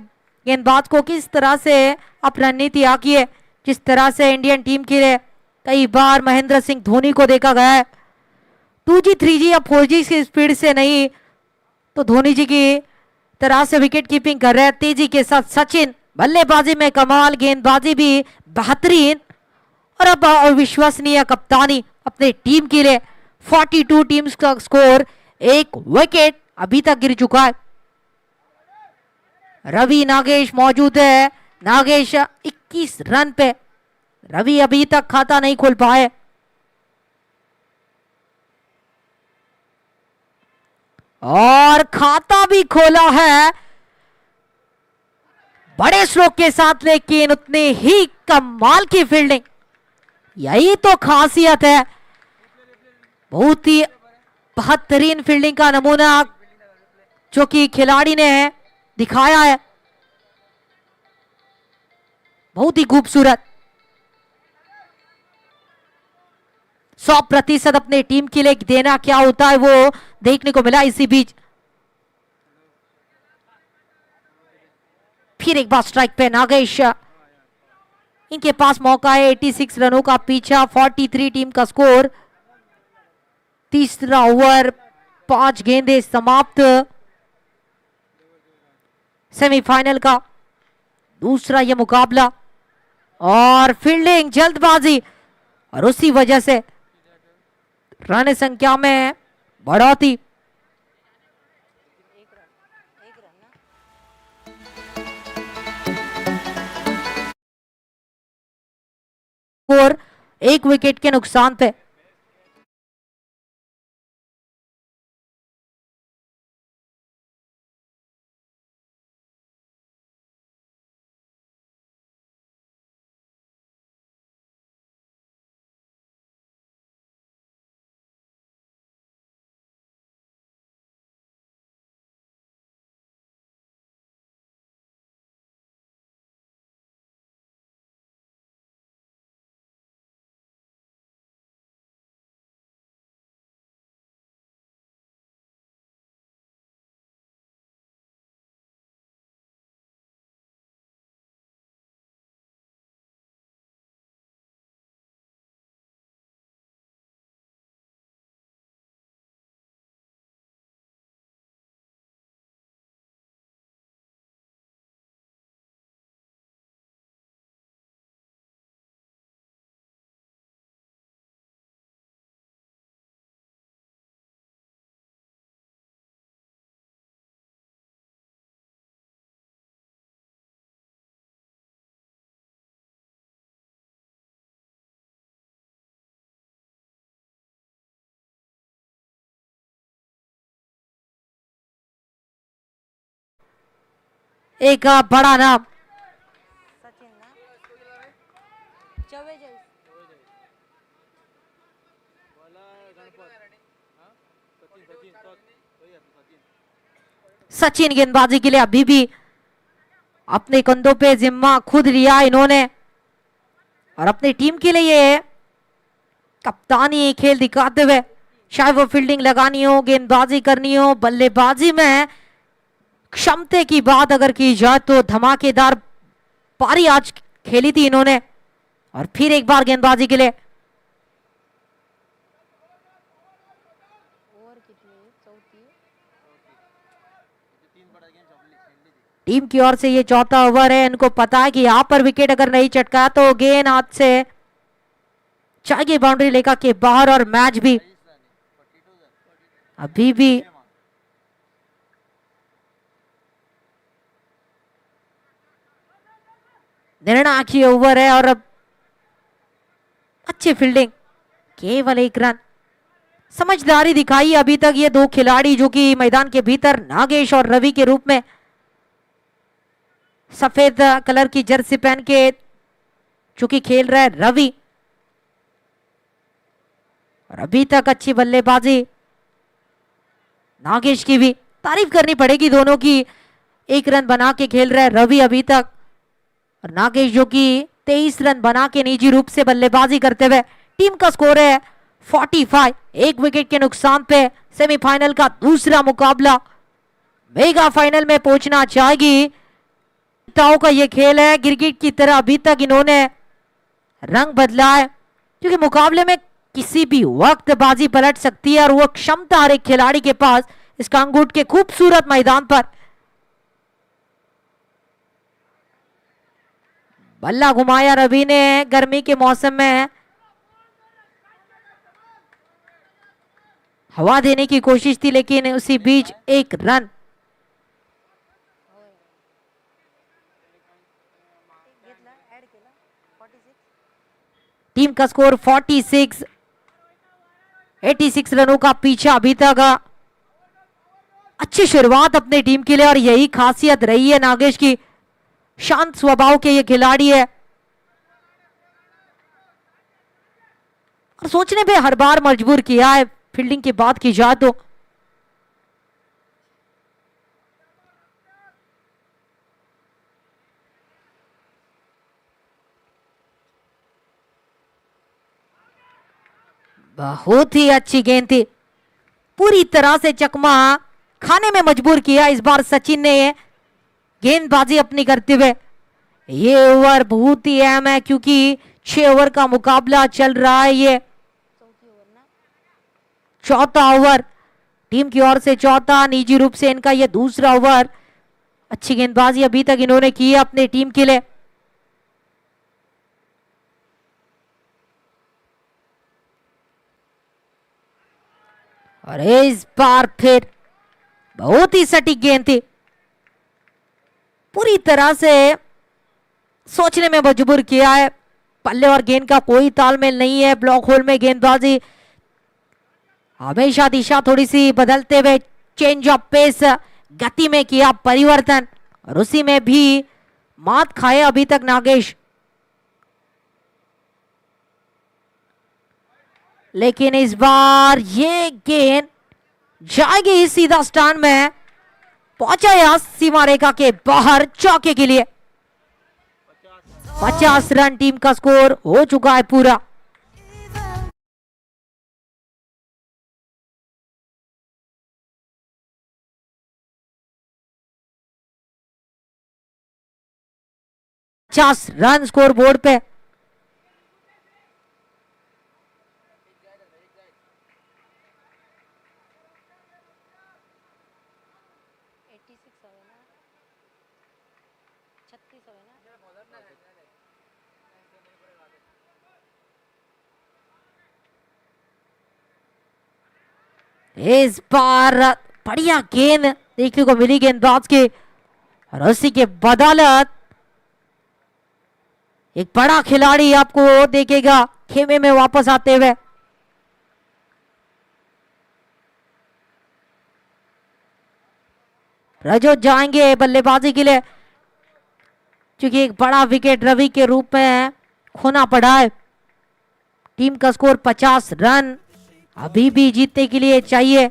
गेंदबाज को किस तरह से आप रणनीति आकी है। जिस तरह से इंडियन टीम के लिए कई बार महेंद्र सिंह धोनी को देखा गया है 2G 3G या 4G की स्पीड से नहीं, तो धोनी जी की तरह से विकेट कीपिंग कर रहे हैं तेजी के साथ। सचिन बल्लेबाजी में कमाल, गेंदबाजी भी बेहतरीन, और अब अविश्वसनीय कप्तानी अपने टीम के लिए। 42 टीम्स का स्कोर, एक विकेट अभी तक गिर चुका है। रवि नागेश मौजूद है। नागेश 21 रन पे, रवि अभी तक खाता नहीं खोल पाए। और खाता भी खोला है बड़े स्ट्रोक के साथ, लेकिन उतने ही कमाल की फील्डिंग। यही तो खासियत है, बहुत ही बेहतरीन फील्डिंग का नमूना जो कि खिलाड़ी ने दिखाया है। बहुत ही खूबसूरत। 100% अपने टीम के लिए देना क्या होता है वो देखने को मिला। इसी बीच फिर एक बार स्ट्राइक पे नागेश, इनके पास मौका है। 86 रनों का पीछा, 43 टीम का स्कोर। तीसरा ओवर, 5 गेंदें समाप्त। सेमीफाइनल का दूसरा यह मुकाबला, और फील्डिंग जल्दबाजी, और उसी वजह से रन संख्या में बढ़ोतरी। स्कोर 1 विकेट के नुकसान पे। एक बड़ा नाम। सचिन ना 44 सचिन गेंदबाजी के लिए अभी भी अपने कंधों पे जिम्मा खुद लिया इन्होंने और अपनी टीम के लिए ये कप्तानी खेल दिखाते हुए, चाहे वो फील्डिंग लगानी हो, गेंदबाजी करनी हो, बल्लेबाजी में क्षमता की बात अगर की जाए तो धमाकेदार पारी आज खेली थी इन्होंने। और फिर एक बार गेंदबाजी के लिए ओवर कितनी चौथी टीम की ओर से ये चौथा ओवर है। इनको पता है कि यहां पर विकेट अगर नहीं चटका तो गेंद हाथ से जाएगी बाउंड्री लेकर के बाहर और मैच भी अभी भी निर्णायक ये ओवर है और अब अच्छी फील्डिंग, केवल एक रन। समझदारी दिखाई अभी तक ये दो खिलाड़ी जो कि मैदान के भीतर नागेश और रवि के रूप में सफेद कलर की जर्सी पहन के चूंकि खेल रहा है रवि। और अभी तक अच्छी बल्लेबाजी नागेश की भी तारीफ करनी पड़ेगी दोनों की। एक रन बना के खेल रहा है रवि अभी तक और नागेश जो कि 23 रन बना के निजी रूप से बल्लेबाजी करते हुए। टीम का स्कोर है 45, एक विकेट के नुकसान पे सेमीफाइनल का दूसरा मुकाबला मेगा फाइनल में पहुंचना चाहेगी। ताओ का ये खेल है क्रिकेट की तरह अभी तक इन्होंने रंग बदला है क्योंकि मुकाबले में किसी भी वक्त बाजी पलट सकती है और वो क्षमता हर एक खिलाड़ी के पास इस कांगूट के खूबसूरत मैदान पर। बल्ला घुमाया रवि ने गर्मी के मौसम में, हवा देने की कोशिश थी लेकिन उसी बीच एक रन। घेतला ऍड केला 46 टीम का स्कोर 46, 86 रनों का पीछा अभी तक। अच्छी शुरुआत अपनी टीम के लिए और यही खासियत रही है नागेश की। शांत स्वभाव के ये खिलाड़ी है और सोचने पे हर बार मजबूर किया है। फील्डिंग की बात की जाए तो बहुत ही अच्छी गेंद थी, पूरी तरह से चकमा खाने में मजबूर किया इस बार सचिन ने गेंदबाजी अपनी करते हुए। ये ओवर बहुत ही अहम है क्योंकि 6 ओवर का मुकाबला चल रहा है। ये चौथी ओवर ना चौथा ओवर टीम की ओर से, चौथा निजी रूप से इनका ये दूसरा ओवर। अच्छी गेंदबाजी अभी तक इन्होंने की है अपनी टीम के लिए। और इस बार फिर बहुत ही सटीक गेंद थी, पूरी तरह से सोचने में मजबूर किया है। पल्ले और गेंद का कोई तालमेल नहीं है। ब्लॉक होल में गेंदबाजी हमेशा दिशा थोड़ी सी बदलते हुए, चेंज ऑफ पेस, गति में किया परिवर्तन और उसी में भी मात खाए अभी तक नागेश। लेकिन इस बार ये गेंद जाएगी सीधा स्टैंड में, पहुंचा या सीमा रेखा के बाहर चौके के लिए। 50 रन टीम का स्कोर हो चुका है पूरा। पचास रन स्कोर बोर्ड पे। 86 हवे ना 36 हवे ना इस बार बढ़िया गेंद देखने को मिली गेंदबाज की और उसी के बदौलत एक बड़ा खिलाड़ी आपको देखेगा खेमे में वापस आते हुए। रजत जाएंगे बल्लेबाजी के लिए। क्योंकि एक बड़ा विकेट रवि के रूप में खोना पड़ा है। टीम का स्कोर 50 रन अभी भी जीतने के लिए चाहिए।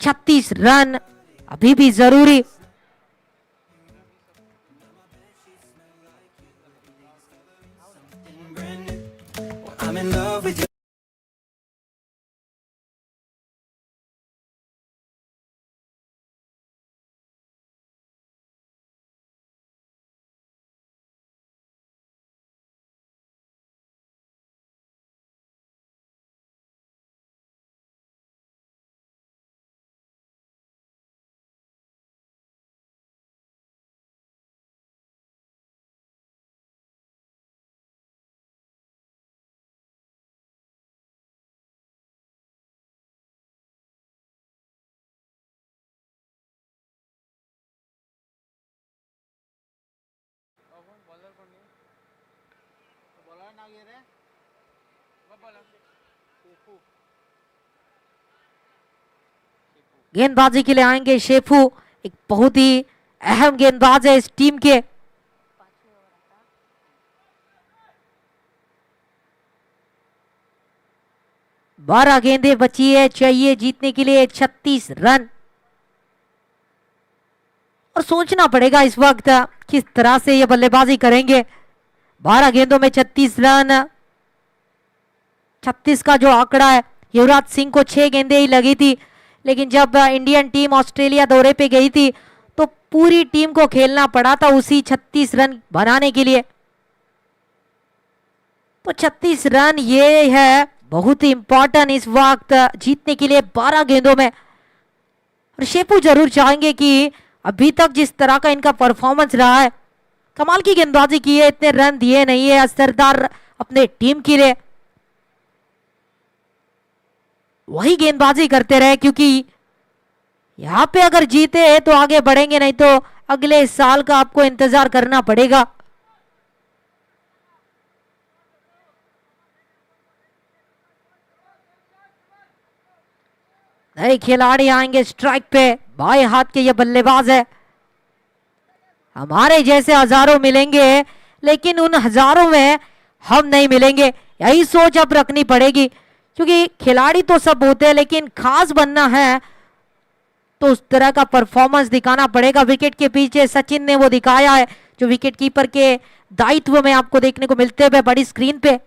36 रन अभी भी जरूरी। I'm in love with you. गेंदबाजी के लिए आएंगे शेफू, एक बहुत ही अहम गेंदबाज है इस टीम के। 12 गेंदें बची है, चाहिए जीतने के लिए 36 रन। और सोचना पड़ेगा इस वक्त किस तरह से ये बल्लेबाजी करेंगे। 12 गेंदों में 36 रन, 36 का जो आंकड़ा है, युवराज सिंह को 6 गेंदें ही लगी थी, लेकिन जब इंडियन टीम ऑस्ट्रेलिया दौरे पे गई थी तो पूरी टीम को खेलना पड़ा था उसी 36 रन बनाने के लिए। तो 36 रन ये है बहुत ही इंपॉर्टेंट इस वक्त जीतने के लिए 12 गेंदों में। और शेपू जरूर चाहेंगे कि अभी तक जिस तरह का इनका परफॉर्मेंस रहा है, कमाल की गेंदबाजी की है, इतने रन दिए नहीं है असरदार अपने टीम के लिए, वही गेंदबाजी करते रहे, क्योंकि यहां पे अगर जीते तो आगे बढ़ेंगे, नहीं तो अगले साल का आपको इंतजार करना पड़ेगा। नए खिलाड़ी आएंगे स्ट्राइक पे, बाएं हाथ के ये बल्लेबाज है। हमारे जैसे हजारों मिलेंगे लेकिन उन हजारों में हम नहीं मिलेंगे, यही सोच अब रखनी पड़ेगी, क्योंकि खिलाड़ी तो सब होते हैं लेकिन खास बनना है तो उस तरह का परफॉर्मेंस दिखाना पड़ेगा। विकेट के पीछे सचिन ने वो दिखाया है जो विकेट कीपर के दायित्व में आपको देखने को मिलते हुए बड़ी स्क्रीन पे।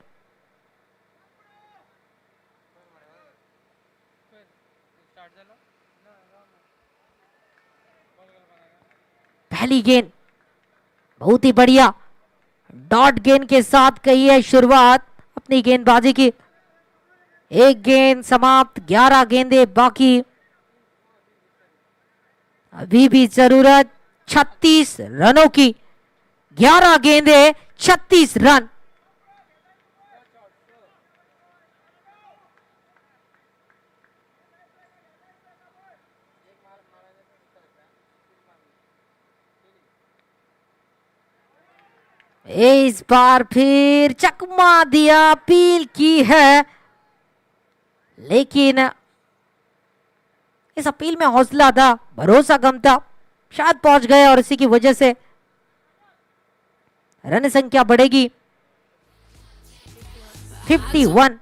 पहली गेंद बहुत ही बढ़िया डॉट गेंद के साथ कही है शुरुआत अपनी गेंदबाजी की। एक गेंद समाप्त, 11 गेंदें बाकी, अभी भी जरूरत 36 रनों की। 11 गेंदें 36 रन। इस बार फिर चकमा दिया, अपील की है, लेकिन इस अपील में हौसला था, भरोसा कम था, शायद पहुंच गए और इसी की वजह से रन संख्या बढ़ेगी। 51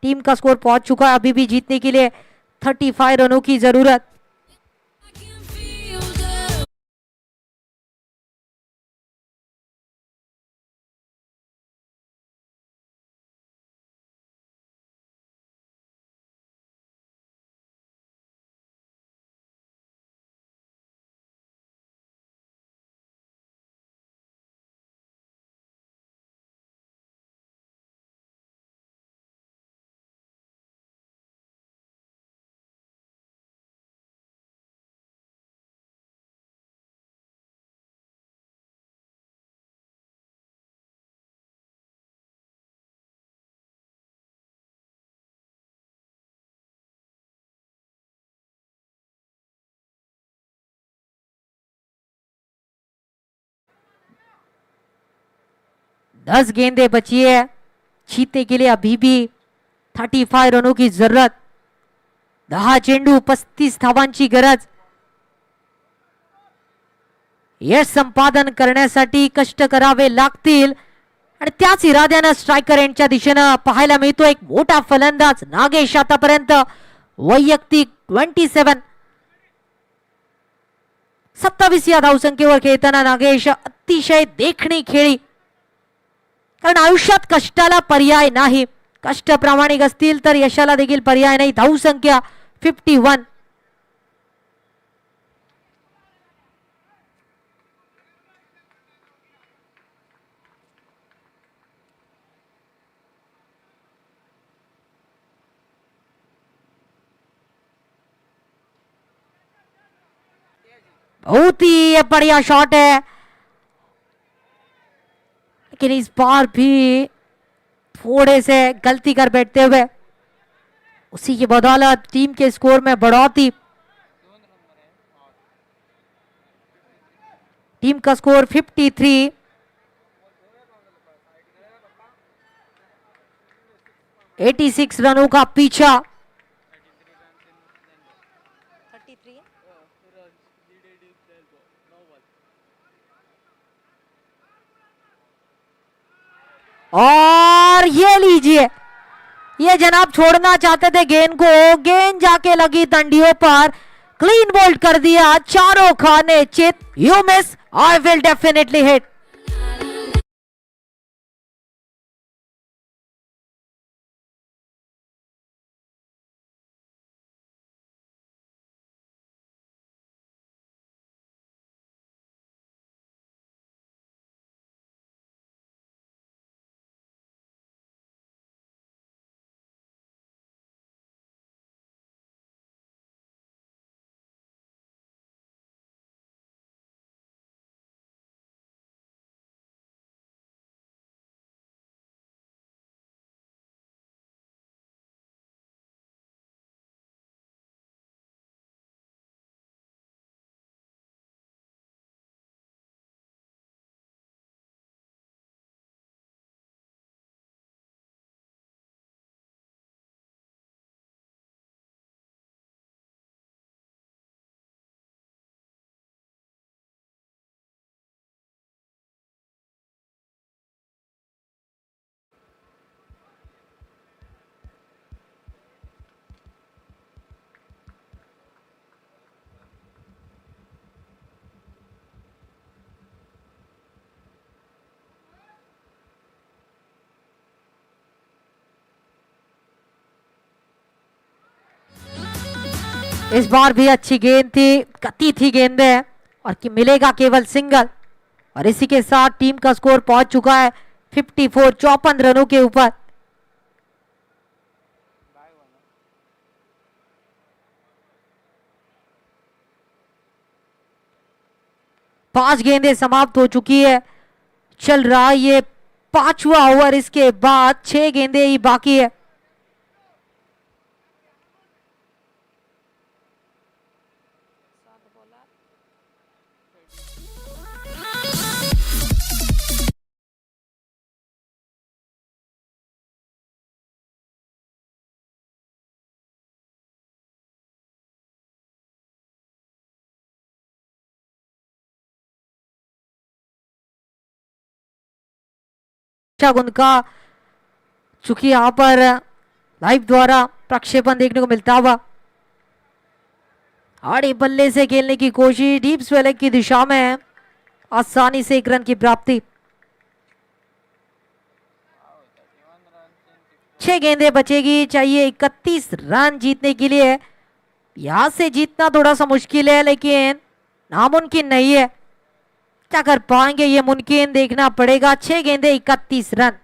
टीम का स्कोर पहुंच चुका है, अभी भी जीतने के लिए 35 रनों की जरूरत। I can feel the 10 गेंदें बची है, जीतने के लिए अभी भी 35 रनों की जरूरत। 10 चेंडू 35 धावांची गरज। यश संपादन करण्यासाठी कष्ट करावे लागतील आणि त्याच इराद्यानं स्ट्रायकर यांच्या दिशेनं पाहायला मिळतो एक मोठा फलंदाज नागेश आतापर्यंत वैयक्तिक 27 या धावसंख्येवर खेळताना नागेश अतिशय देखणी खेळी, कारण आयुष्यात कष्टाला पर्याय नाही. कष्ट प्रामाणिक असतील तर यशाला देखील पर्याय नाही. धावसंख्या 51. बहुत ही बढ़िया शॉट है, लेकिन इस बार भी थोड़े से गलती कर बैठते हुए उसी की बदौलत टीम के स्कोर में बढ़ोतरी. टीम का स्कोर 53. एटी 86 रनों का पीछा. 33 और ये लीजिए, ये जनाब छोड़ना चाहते थे गेंद को, गेंद जाके लगी डंडियों पर, क्लीन बोल्ड कर दिया. चारों खाने चित. You miss, I will definitely hit. इस बार भी अच्छी गेंद थी, गति थी गेंद में, और कि मिलेगा केवल सिंगल. और इसी के साथ टीम का स्कोर पहुंच चुका है 54, 54 रनों के ऊपर. पांच गेंदें समाप्त हो चुकी है. चल रहा ये 5वां ओवर. इसके बाद 6 गेंदें ही बाकी है. उनका चूंकि यहां पर लाइव द्वारा प्रक्षेपण देखने को मिलता हुआ, आड़े बल्ले से खेलने की कोशिश, डीप स्वेलिंग की दिशा में आसानी से 1 रन की प्राप्ति. 6 गेंदें बचेगी. चाहिए 31 रन जीतने के लिए. यहां से जीतना थोड़ा सा मुश्किल है, लेकिन नामुमकिन नहीं है. क्या कर पाएंगे ये मुमकिन देखना पड़ेगा. 6 गेंदें 31 रन.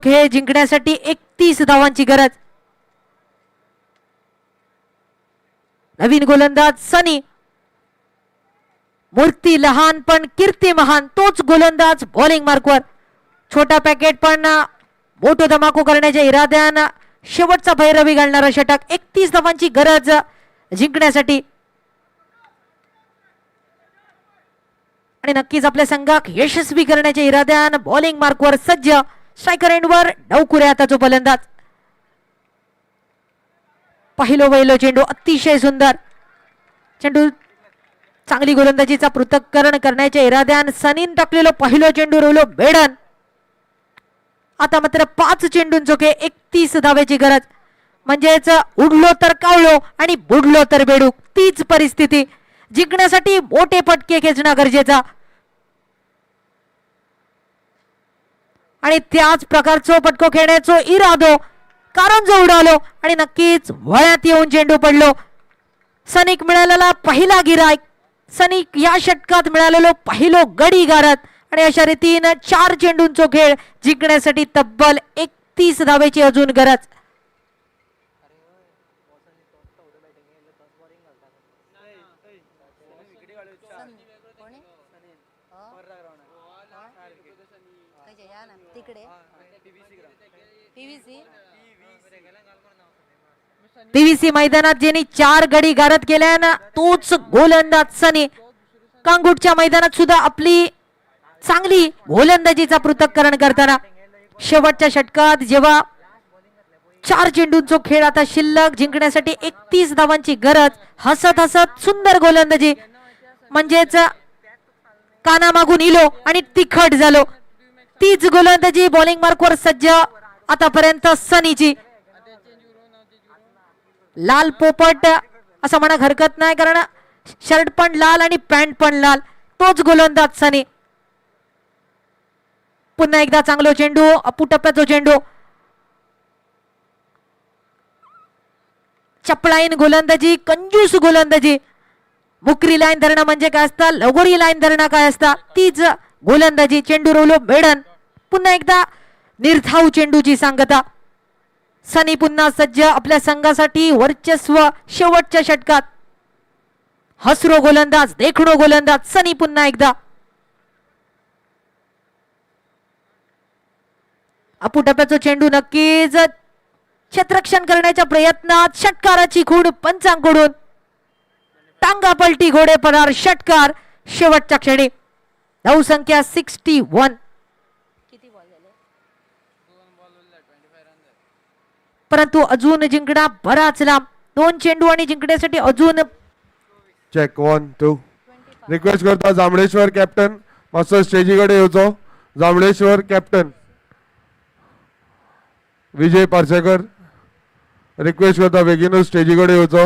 खेळ जिंकण्यासाठी 31 धावांची गरज. नवीन गोलंदाज सनी. मूर्ती लहान पण कीर्ती महान, तोच गोलंदाज बॉलिंग मार्कवर. छोटा पॅकेट पण मोठं धमाको करण्याच्या इराद्यानं शेवटचा भैरवी घालणारा षटक. 31 धावांची गरज जिंकण्यासाठी. आणि नक्कीच आपल्या संघाक यशस्वी करण्याच्या इराद्यानं बॉलिंग मार्कवर सज्ज. स्ट्रायकर एंडवर डावखुऱ्या हाताचा फलंदाज. पहिलो चेंडू अतिशय सुंदर चेंडू. चांगली गोलंदाजीचा पृथक्करण करण्याच्या इराद्यानं सनीन टाकलेलो पहिलो चेंडू रोवलो बेडन. आता मात्र 5 चेंडूंचो खेळ, 31 धावेची गरज. म्हणजेच उडलो तर कावलो आणि बुडलो तर बेडूक, तीच परिस्थिती. जिंकण्यासाठी मोठे फटके खेचणं गरजेचा. आणि त्याच प्रकारचो फटको खेळण्याचो इरादो कारण जो उडालो आणि नक्कीच वळ्यात येऊन चेंडू पडलो. सनीक मिळालेला पहिला गिरायक, सनीक या षटकात मिळालेलो पहिलो गडी गारद. आणि अशा रीतीनं 4 चेंडूंचो खेळ जिंकण्यासाठी तब्बल 31 धावेची अजून गरज. तिकडे PVC पीव्हीसी मैदानात ज्यांनी 4 गडी गारद केल्यानं तोच गोलंदाज सनी. कांगूटच्या मैदानात सुद्धा आपली चांगली गोलंदाजीचा पृथक्करण करताना शेवटच्या षटकात जेव्हा 4 चेंडूंचो खेळ आता शिल्लक, जिंकण्यासाठी 31 धावांची गरज. हसत हसत सुंदर गोलंदाजी, म्हणजेच कानामागून इलो आणि तिखट झालो. तीच गोलंदाजी बॉलिंग मार्कवर सज्ज आतापर्यंत सनीची. लाल पोपट असं म्हणा हरकत नाही, कारण शर्ट पण लाल आणि पॅन्ट पण लाल. तोच गोलंदाज सनी. पुन्हा एकदा चांगलो चेंडू, अपुटप्प्याचो चेंडू. चपळाईन गोलंदाजी, कंजूस गोलंदाजी. मुकरी लाईन धरणं म्हणजे काय असतं, लगोरी लाईन धरणं काय असतं, तीच गोलंदाजी. चेंडू रोवलो बेडन. पुन्हा एकदा निर्धाव चेंडूची सांगता. सनी पुन्हा सज्ज आपल्या संघासाठी वर्चस्व शेवटच्या षटकात. हसरो गोलंदाज, देखणो गोलंदाज सनी पुन्हा एकदा. अपुटप्प्याचो चेंडू नक्कीच क्षेत्ररक्षण करण्याच्या प्रयत्नात षटकाराची खूण पंचांकडून. टांगा पलटी घोडे पडार षटकार शेवटच्या क्षणी. धावसंख्या 61. किती बॉल झाले? परंतु अजून जिंकणं बराच लांब. 2 चेंडू आणि जिंकण्यासाठी अजून. चेक 1 2. रिक्वेस्ट करता जांभळेश्वर कॅप्टन मास्टर स्टेजीकडे येवचो. जांभळेश्वर कॅप्टन विजय पार्सेकर रिक्वेस्ट करता बेगीनूच स्टेजीकडे येवचो.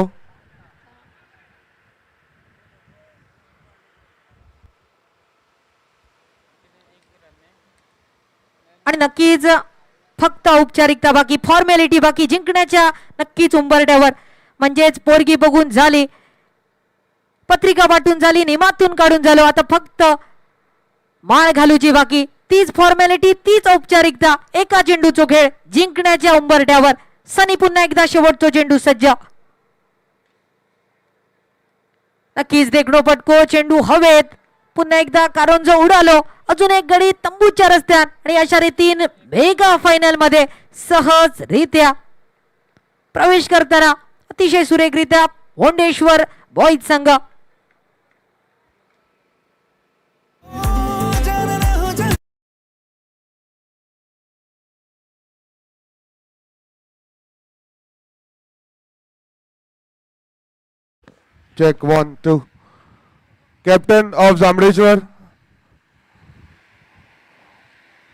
आणि नक्कीच फक्त औपचारिकता बाकी, फॉर्मॅलिटी बाकी. जिंकण्याच्या नक्कीच उंबरठ्यावर. म्हणजेच पोरगी बघून झाली, पत्रिका वाटून झाली, नियमातून काढून झालो. आता फक्त माळ घालूची बाकी. तीच फॉर्मॅलिटी, तीच औपचारिकता. एका चेंडूचो खेळ जिंकण्याच्या उंबरठ्यावर. सनी पुन्हा एकदा शेवटचो चेंडू सज्ज. नक्कीच देखणो फटको, चेंडू हवेत. पुन्हा एकदा कारंजो उडालो. अजून एक गडी तंबूच्या रस्त्यात. आणि अशा रीतीन मेगा फायनल मध्ये सहजरित्या प्रवेश करताना अतिशय सुरेखरित्या भोंडेश्वर बॉईज संघ. चेक 1 2. कॅप्टन ऑफ जांभळेश्वर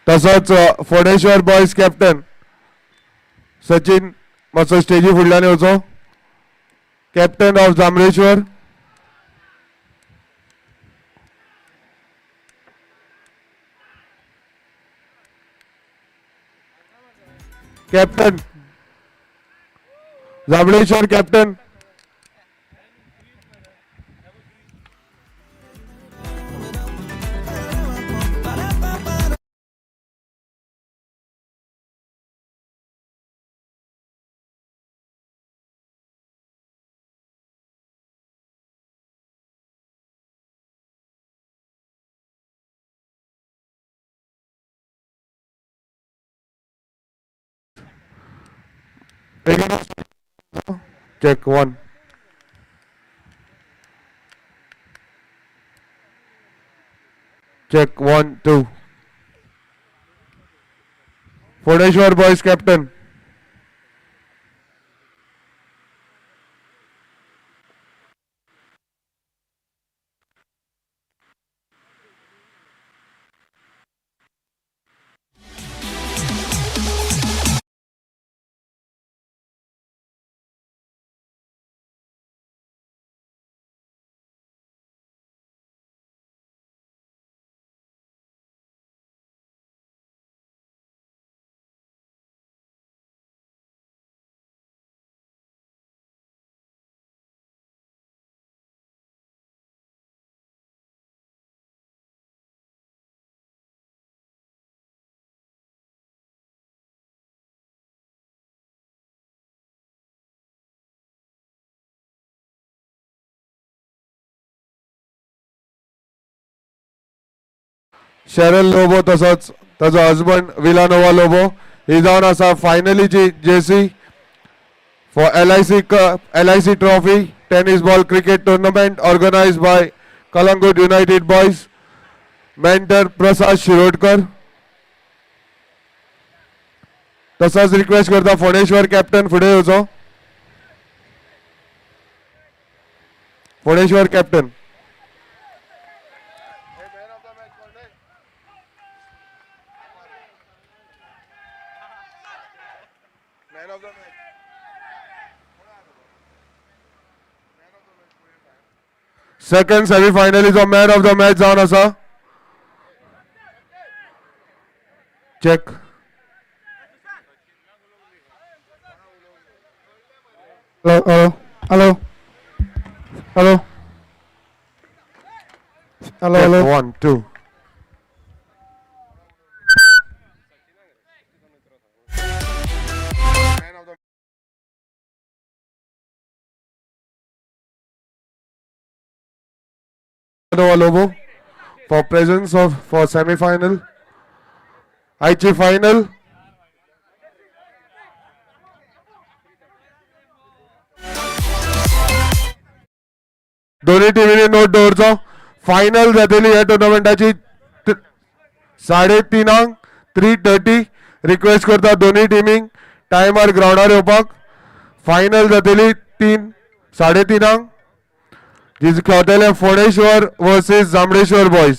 तसंच फोडेश्वर बॉयज कॅप्टन सचिन मातसो स्टेजी फुडल्यान येवचो. Captain of Jambhaleshwar captain Jambhaleshwar captain Check 1. Check 1, 2. Phoneshwar boys captain. Sheryl Lobo तसंच ताजो हजबंड विलानोवा लोबो ही जावन आसा फायनलीची जेसी for LIC trophy tennis ball cricket tournament organised by Calangute united boys. Mentor Prasad Shirodkar. तसाच रिक्वेस्ट करता फोंडेश्वर कॅप्टन फुडें येवचो. फोंडेश्वर captain. Second semi-finalist of man of the match जावन आसा. Check. Hello. Check 1, 2. Lobo for presence of for semi-final. आयची final दोन्ही टीमीने note दवरचो. Final जातली ह्या टुर्नामेंटाची 3:30 3:30. रिक्वेस्ट करता दोन्ही टीमींक टायमार ग्राउंडार येवपाक. फायनल जातली 3:30 जी खेळटले फोंडेश्वर वर्सेस जांबडेश्वर बॉयज.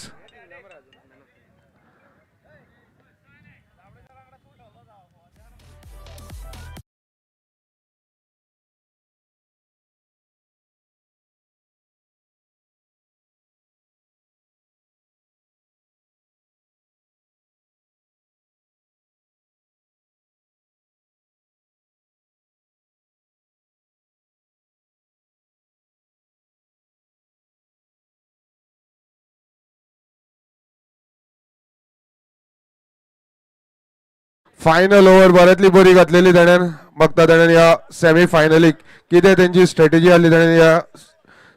फायनल ओव्हर बऱ्यातली बरी घातलेली ताणें. बघता ताणें ह्या सेमी फायनलीक कितें तेंची स्ट्रॅटेजी आसली ताणें ह्या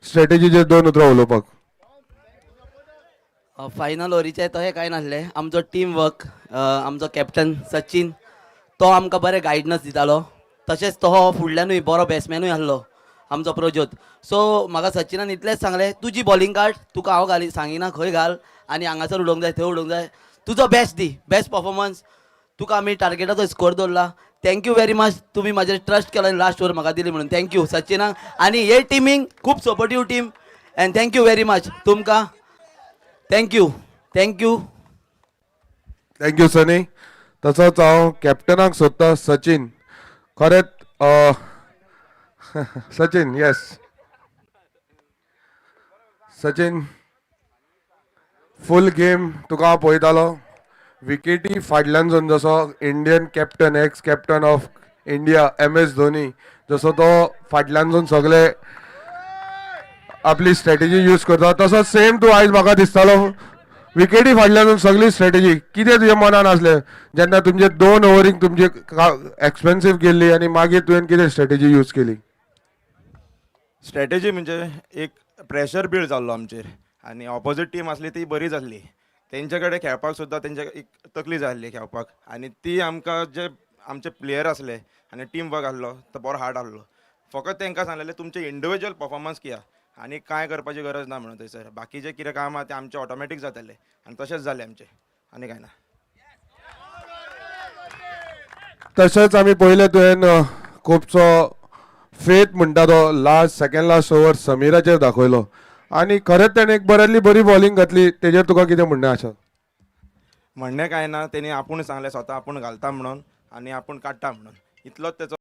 स्ट्रॅटेजीचेर 2 उतरां उलोवपाक. फायनल ओव्हरीचे तशें कांय नासलें. आमचो टीम वर्क आमचो कॅप्टन सचिन तो आमकां बरें गायडन्स दितालो. तशेंच तो फुडल्यानूय बरो बॅट्समॅनूय आसलो आमचो प्रज्योत. सो म्हाका सचिनान इतलेंच सांगलें तुजी बॉलिंग काड तुका हांव सांगिना खंय घाल आनी हांगासर उडोवंक जाय थंय उडोवंक जाय. तुजो बेस्ट दी बेस्ट परफॉर्मन्स. तुका आमी टार्गेटाचो स्कोर दवरला. Thank you very much. तुमी म्हाजेर ट्रस्ट केलो आनी लास्ट ओवर म्हाका दिली म्हणून थँक्यू सचिनाक आनी हे टिमीक खूब supportive team and thank you very much तुमकां. थँक्यू. थँक्यू सनी. तसोच हांव कॅप्टनाक सोदता सचिन. खरेंच सचिन येस सचिन फूल गेम तुका हांव पळयतालो. विकेटी फाटल्यानसून जसो Indian captain x captain of India MS Dhoni जसो तो फाटल्यानसून सगळे आपली स्ट्रॅटेजी यूज करता तसो सेम तूं आयज म्हाका दिसतालो विकेटी फाटल्यानसून सगळी स्ट्रॅटेजी कितें तुज्या मनान आसलें जेन्ना तुमचे 2 ओव्हरीक तुमची एक्सपेन्सीव गेल्ली आनी मागीर तुवें कितें स्ट्रॅटेजी यूज केली. स्ट्रॅटेजी म्हणजे एक प्रेशर बिल्ड जाल्लो आमचेर आनी ऑपोजीट टीम आसली ती बरी जाल्ली. तेंचे कडेन खेळपाक सुद्दां तेंच्या एक तकली जाय आसली खेळपाक आनी ती आमकां जे आमचे प्लेयर असले आनी टीम वर्क आसलो तो बरो हार्ड आसलो. फकत तांकां सांगलेलें तुमचे इंडिविज्युअल परफॉर्मन्स किया आनी कांय करपाची गरज ना म्हणून थंयसर बाकीचें कितें काम आहा तें आमचें ऑटोमॅटीक जातालें आनी तशेंच जालें आमचें आनी कांय ना. तशेंच आमी पयले तुवें खुबसो फेथ म्हणटा तो लास्ट सेकंड लास्ट ओवर समिराचेर दाखयलो आनी खरेंच ताणें एक बरी बॉलिंग घातली. तेजेर तुका कितें म्हणणें आसा? म्हणणें कांय ना, तेणी आपूण सांगलें स्वता आपूण घालता म्हणून आनी आपूण काडटा म्हणून इतलोच तेचो